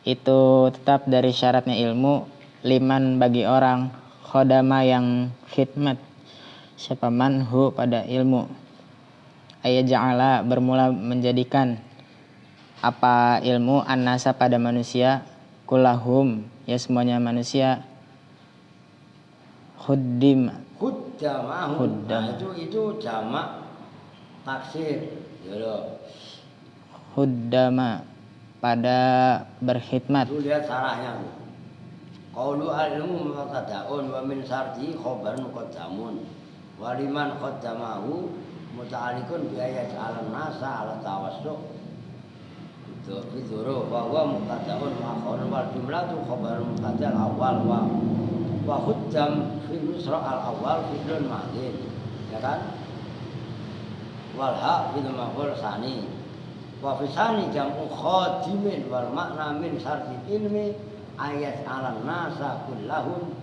itu tetap dari syaratnya ilmu liman bagi orang khodama yang khidmat. Siapa manhu pada ilmu. Ayat ja'ala bermula menjadikan apa ilmu an-nasa pada manusia kulahum ya semuanya manusia khuddim Khudamahu. Khuddam. Nah, itu jamak taksir. Ya loh. khuddama pada berkhidmat. Itu lihat sarahnya. Qaulu al-ilmu muqadda'un wa min syarti khabar muqaddamun. Wa liman qaddamahu muta'alliqun bi ayat al-nasa ala tawassuq. Itu biduru wa huwa muqadda'un wa akhirun wal jumlatu khabarun muqaddal awal wa khuddam fi misra al-awwal fi'lun madin. Ya kan? Wal ha bil maf'ul sani. Wa fi sani jam'u khadimin wal makna min syarti ilmi ayat alan nasa kullahum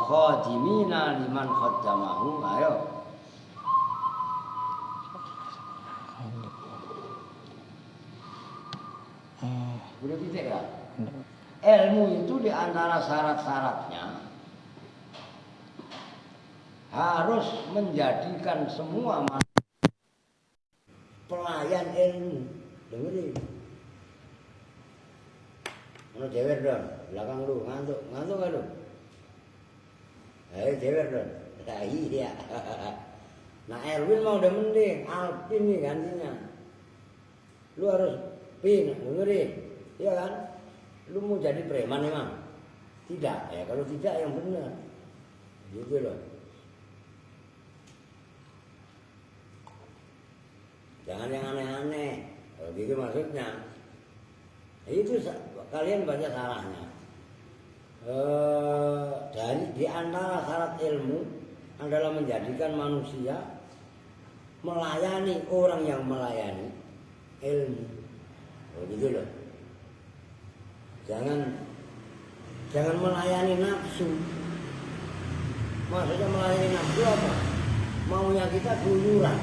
khadimina liman khaddamahu. Ayo. Udah titik ya? Ilmu itu di antara syarat-syaratnya harus menjadikan semua pelayan ilmu. Dengerin. Mana jewer dong, belakang lu ngantuk gak lu? Ayo jewer dong. Nah iya. Nah Erwin mau udah mending, Alpin nih gantinya. Lu harus pin, dengerin, iya kan? Lu mau jadi preman emang? Tidak, ya kalau tidak yang benar, gitu loh. Jangan yang aneh-aneh, kalau gitu maksudnya. Itu kalian baca salahnya. Dari di antara syarat ilmu adalah menjadikan manusia melayani orang yang melayani ilmu. Oh, gitu loh. Jangan melayani nafsu. Maksudnya melayani nafsu apa? Maunya kita duluran.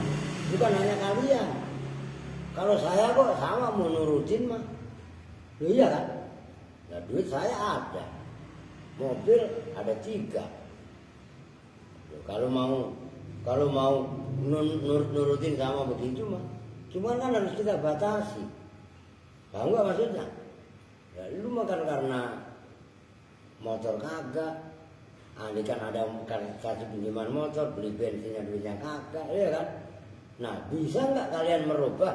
Bukan hanya kalian. Kalau saya kok sama mau nurutin mah. Loh iya kan? Nah, duit saya ada. Mobil ada 3. Loh, kalau mau nurutin sama begitu mah. Cuman kan harus kita batasi. Paham nggak maksudnya? Ya, lu makan karena motor kagak, Andai kan ada kasih pinjaman motor, beli bensinnya duitnya kagak, ya kan? Nah, bisa nggak kalian merubah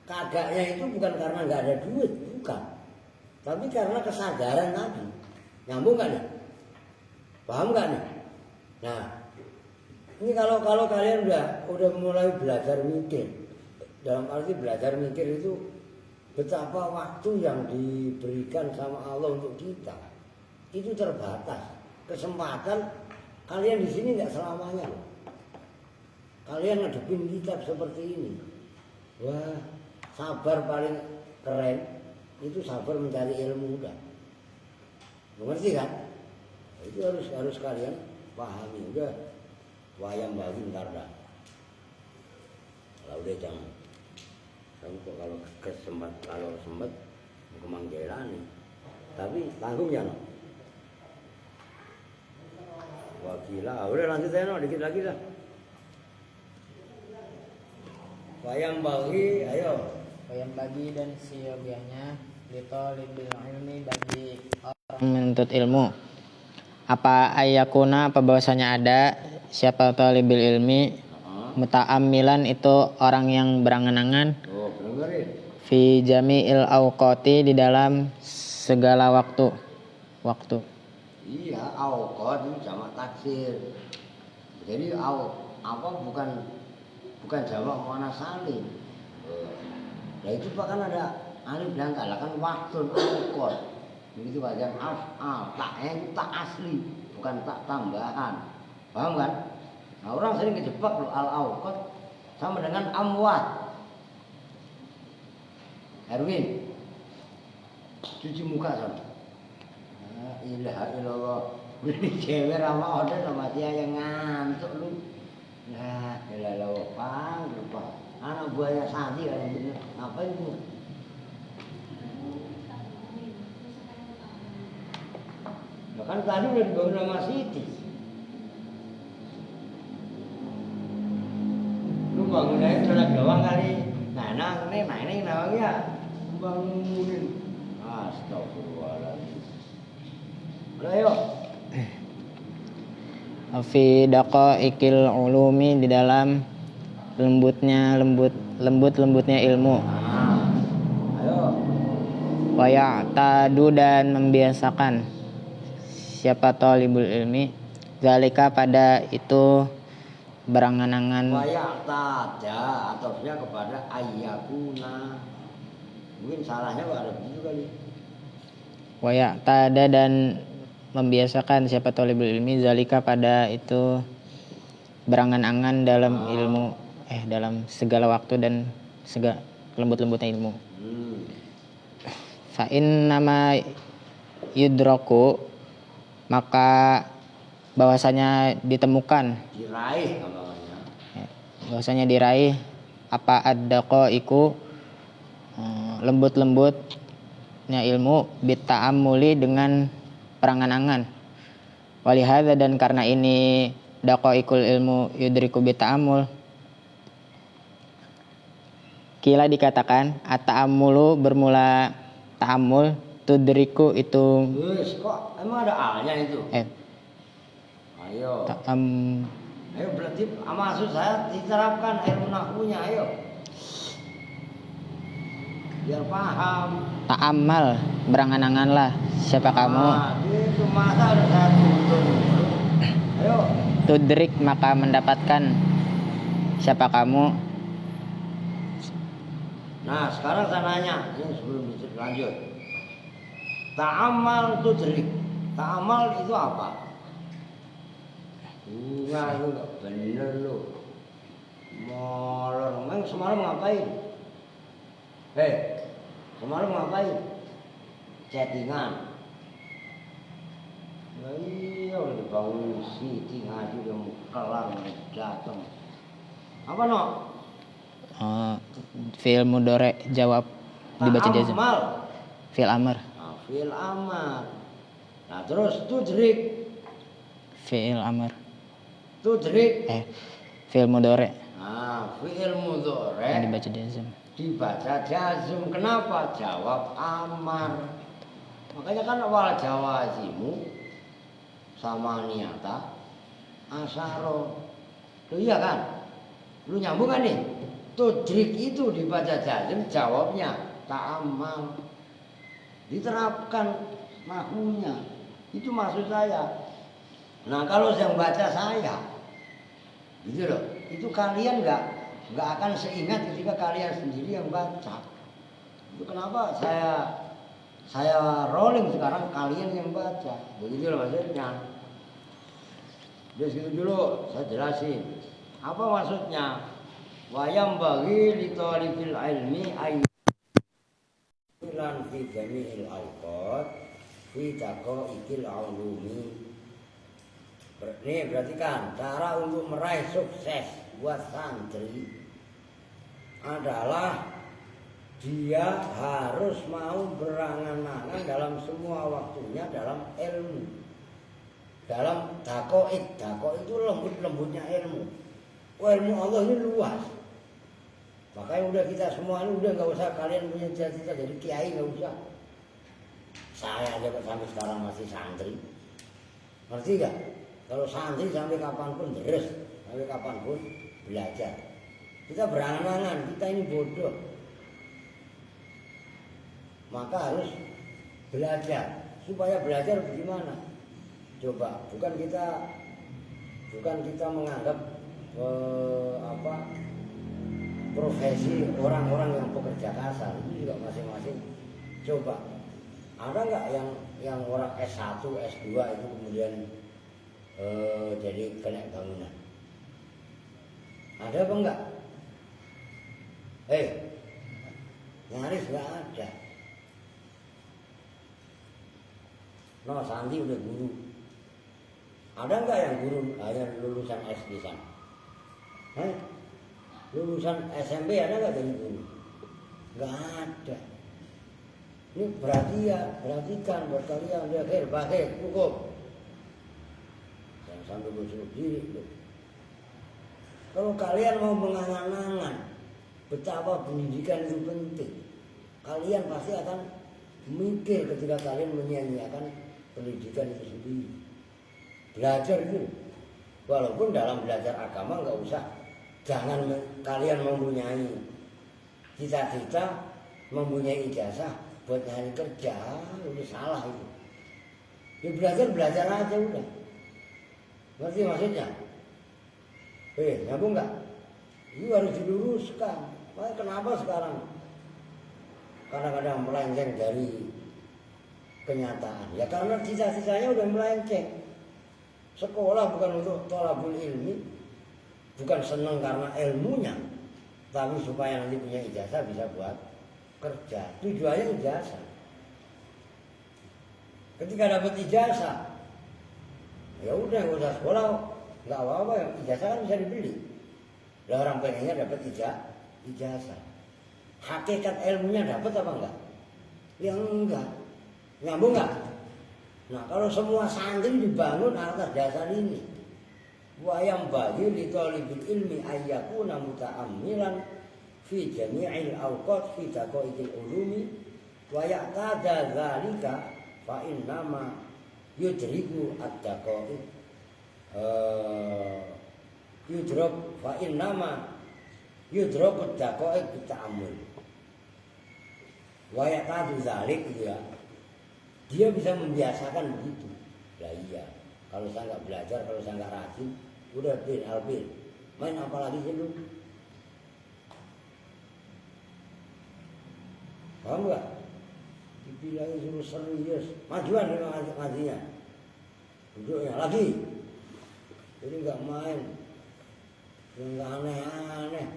kagaknya itu bukan karena nggak ada duit, bukan, tapi karena kesadaran tadi. Nyambung kan nih? Paham nggak nih? Nah, ini kalau kalian udah mulai belajar mikir, dalam arti belajar mikir itu betapa waktu yang diberikan sama Allah untuk kita itu terbatas. Kesempatan kalian di sini nggak selamanya loh. Kalian ngadepin kitab seperti ini, wah, sabar paling keren itu sabar mencari ilmu udah. Mengerti kan? Itu harus kalian pahami. Udah wayang bagi ntar dah. Kalau udah jangan. Kalau sempat kemanggilan nih. Tapi tanggung ya no. Wah gila, udah lanjut aja no, dikit lagi dah. Wayang bagi, ayo. Wayang bagi dan siogianya litolibil ilmi bagi orang menuntut ilmu. Apa ayakuna, apa bahwasanya ada siapa tolibil ilmi muta'ammilan itu orang yang berangan-angan fi jami'il awqati di dalam segala waktu. Iya, awqat itu jamak taksir. Jadi bukan jamak muannas salim. Nah itu bahkan ada alif dangkal kan waktu awqat. Begitu wajan af'al, taknya itu tak asli, bukan tak tambahan. Paham kan? Nah orang sering kejebak loh al-awqat sama dengan amwat. Erwin, cuci muka sana. La ilaha illallah. Beli cewek ramah order sama dia yang ngantuk lu. La ilaha illallah, lupa. Anak buahnya Sadi kan bener. Ngapain itu? Nah, kan tadi udah dibangun sama Siti. Lu bangunnya sholat doang kali. Nah ini namanya bangunin. Astagfirullahaladzim. Ayo. Fi daqaiqil ulumi di dalam lembutnya ilmu. Ayo. Wa ya'tadu dan membiasakan siapa talibul ilmi zalika pada itu berangan-angan. Wa ya'tada atofnya kepada ayyakuna. Mungkin salahnya kok ada begitu kali. Wa ya'tada dan membiasakan siapa talibul ilmi zalika pada itu berangan-angan dalam ilmu dalam segala waktu dan segala lembut-lembutnya ilmu. Fa in nama yudraku maka bahwasanya ditemukan Diraih namanya. Bahwasanya diraih apa ad-daqaiqu lembut-lembutnya ilmu bita'ammuli dengan perangan-angan. Walihada dan karena ini daqaiqul ilmu yudriku bita'ammul. Kila dikatakan at-ta'ammulu bermula ta'ammul, tudriku itu. Wis kok emang ada alnya itu? Ayo. Ayo berarti maksud saya diterapkan ilmu nahwunya, ayo. Biar paham. Ta'ammal, berangan-anganlah siapa kamu. Itu masa ada saya tuntun. Ayo. Tudrik maka mendapatkan siapa kamu. Nah sekarang saya nanya, ini sebelum lanjut. Ta'amal tudrik. Ta'amal itu apa? Enggak, itu enggak bener lu. Molor, emang semalam ngapain? Semalam ngapain? Chattingan. Nah, iya udah dibangun Siti ngaji udah mau kelar datang. Apa no? Fi'il mudhari jawab dibaca jazm. Fi'il amr. Nah, fi'il amr. Nah, terus tudrik. Fi'il amr. Tudrik. Fi'il mudhari. Nah, fi'il mudhari dibaca jazm. Dibaca jazm. Kenapa? Jawab amar. Makanya kan wal jawazimu sama niata asaro. Loh iya kan? Lu nyambung kan nih? Tudrik itu dibaca jazim, jawabnya ta'amal. Diterapkan makmunya. Itu maksud saya. Nah kalau yang baca saya, gitu loh. Itu kalian nggak akan seingat ketika kalian sendiri yang baca. Itu kenapa saya rolling sekarang, kalian yang baca. Begitu loh maksudnya. Jadi segitu dulu saya jelasin. Apa maksudnya? Wayam bagi li talibil ilmi ayyilan fi jami'il awqat fi taqa'iqil ulumi. Ini berarti kan cara untuk meraih sukses buat santri adalah dia harus mau berangan-angan dalam semua waktunya dalam ilmu, dalam dakoit. Dakoit itu lembut-lembutnya ilmu. Ilmu Allah ini luas. Makanya udah kita semua ini udah nggak usah kalian punya cita-cita jadi kiai, nggak usah. Saya aja sampai sekarang masih santri. Ngerti gak? Kalau santri sampai kapanpun terus, sampai kapanpun belajar. Kita berangan-angan, kita ini bodoh. Maka harus belajar. Supaya belajar bagaimana? Coba, bukan kita menganggap profesi orang-orang yang pekerja kasar itu juga masing-masing. Coba, ada nggak yang orang S1, S2 itu kemudian jadi kena bangunan? Ada apa enggak? Nyaris nggak ada. No, Santi udah guru. Ada nggak yang guru hanya lulusan SD sana? Lulusan SMP ada nggak jadi guru? Nggak ada. Ini perhatikan buat kalian, bakir, cukup. Jangan sampai bersuruh diri. Kalau kalian mau mengangan-angan betapa pendidikan itu penting, kalian pasti akan mikir ketika kalian menyia-nyiakan pendidikan itu sendiri. Belajar itu, walaupun dalam belajar agama nggak usah. Jangan kalian mempunyai cita-cita, mempunyai ijazah buat nyari kerja, udah salah itu. Ya belajar aja udah. Ngerti maksudnya? Nyambung nggak? Itu harus diluruskan. Makanya kenapa sekarang kadang-kadang melenceng dari kenyataan? Ya karena cita-citanya udah melenceng. Sekolah bukan untuk thalabul ilmi, bukan senang karena ilmunya, tapi supaya nanti punya ijazah bisa buat kerja. Tujuannya ijazah. Ketika dapat ijazah, ya udah nggak usah sekolah, nggak apa-apa. Ijazah kan bisa dibeli. Lah orang pengennya dapat ijazah. Hakikat ilmunya dapat apa enggak? Ya enggak. Nyambung enggak? Nah kalau semua santri dibangun atas dasar ini, wayang bagi li talibil ilmi ayyakuna muta'ammilan fi jami'il awqat fi taqa'iqil ulumi wa ya'tada dzalika fa innama yudriku at-taqa'iq yudrak fa innama yudrak at-taqa'iq bita'ammul wa ya'tadu dzalik gitu ya. Dia bisa membiasakan begitu. Lah iya, kalau saya nggak belajar, kalau saya nggak rajin, udah albil. Main apa lagi sih lu? Paham nggak? Dibilangin suruh serius, majuan dengan ngajinya. Duduknya lagi. Jadi nggak main, nggak aneh-aneh.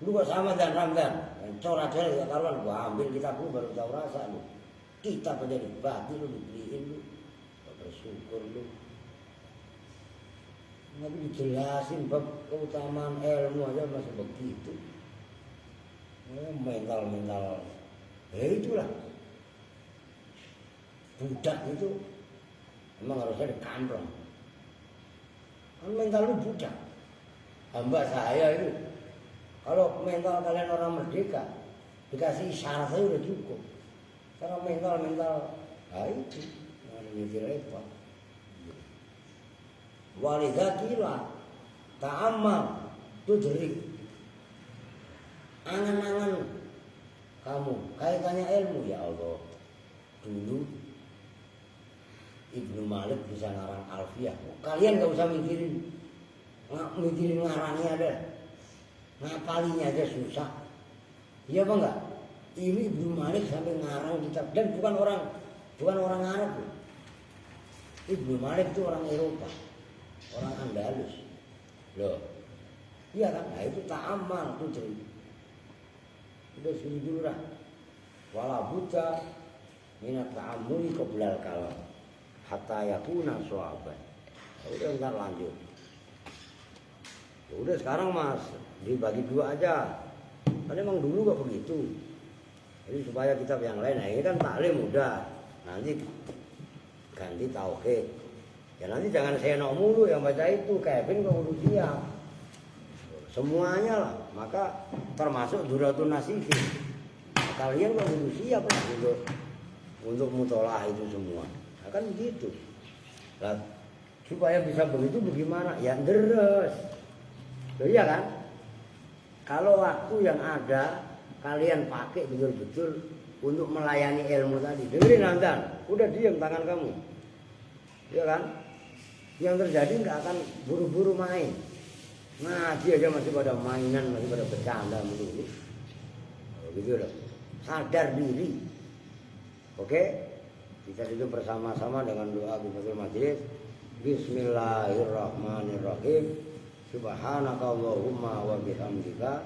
Lu kok sama dan Ramdan, corak-corak ya karuan, gua ambil kitab lu baru tahu rasa lu. Kita menjadi batin lu dibeliin lu, bersyukur lu. Tapi dijelasin bab keutamaan ilmu aja masih begitu. Mental, ya itulah. Budak itu memang harusnya dikamprong. Kan mental lu budak. Hamba saya itu, kalau mental kalian orang merdeka, dikasih isyarat saya udah cukup. Karena mental itu jadi repot. Walidakila ta'amal tudrik. Angan-angan kamu kaitannya ilmu ya Allah. Dulu Ibnu Malik bisa ngarang Alfiyah. Kalian gak usah mikirin ngarangnya ada. Ngapalinya aja susah. Iya apa enggak? Ini Ibnu Malik sampai ngarang kitab dan bukan orang Arab. Ibnu Malik itu orang Eropa, orang Andalus. Loh, iya kan? Nah itu ta'amal tuh cerita. Udah suruh dulu lah. Wala buta minat ta'amuli qoblal kalam hatta yakuna shawaban. Udah ntar lanjut. Udah sekarang Mas dibagi dua aja. Kan emang dulu gak begitu. Jadi supaya kitab yang lain, nah ini kan taklim udah. Nanti ganti tauhid. Ya nanti jangan saya mulu yang baca itu, Kevin kok udah siap. Semuanya lah, maka termasuk Duratun Nasifi. Kalian kok udah siap lah untuk mutolaah itu semua. Nah, kan begitu. Nah, supaya bisa begitu bagaimana? Ya deres. Loh, iya kan? Kalau waktu yang ada kalian pakai betul-betul untuk melayani ilmu tadi. Dengerin Nandan, udah diam tangan kamu. Ya kan? Yang terjadi nggak akan buru-buru main. Nah, dia aja masih pada mainan, masih pada bercanda melulu. Begitu loh. Sadar diri. Oke? Kita hidup bersama-sama dengan doa Bifatul Majlis. Bismillahirrahmanirrahim. Subhanakallahumma wa bihamdika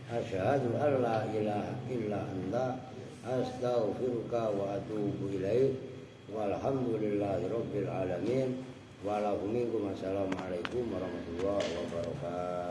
asyhadu an la ilaha illa anta astaghfiruka wa atubu ilaik. Walhamdulillahirabbil alamin. Wa lakum minkum assalamualaikum warahmatullahi wabarakatuh.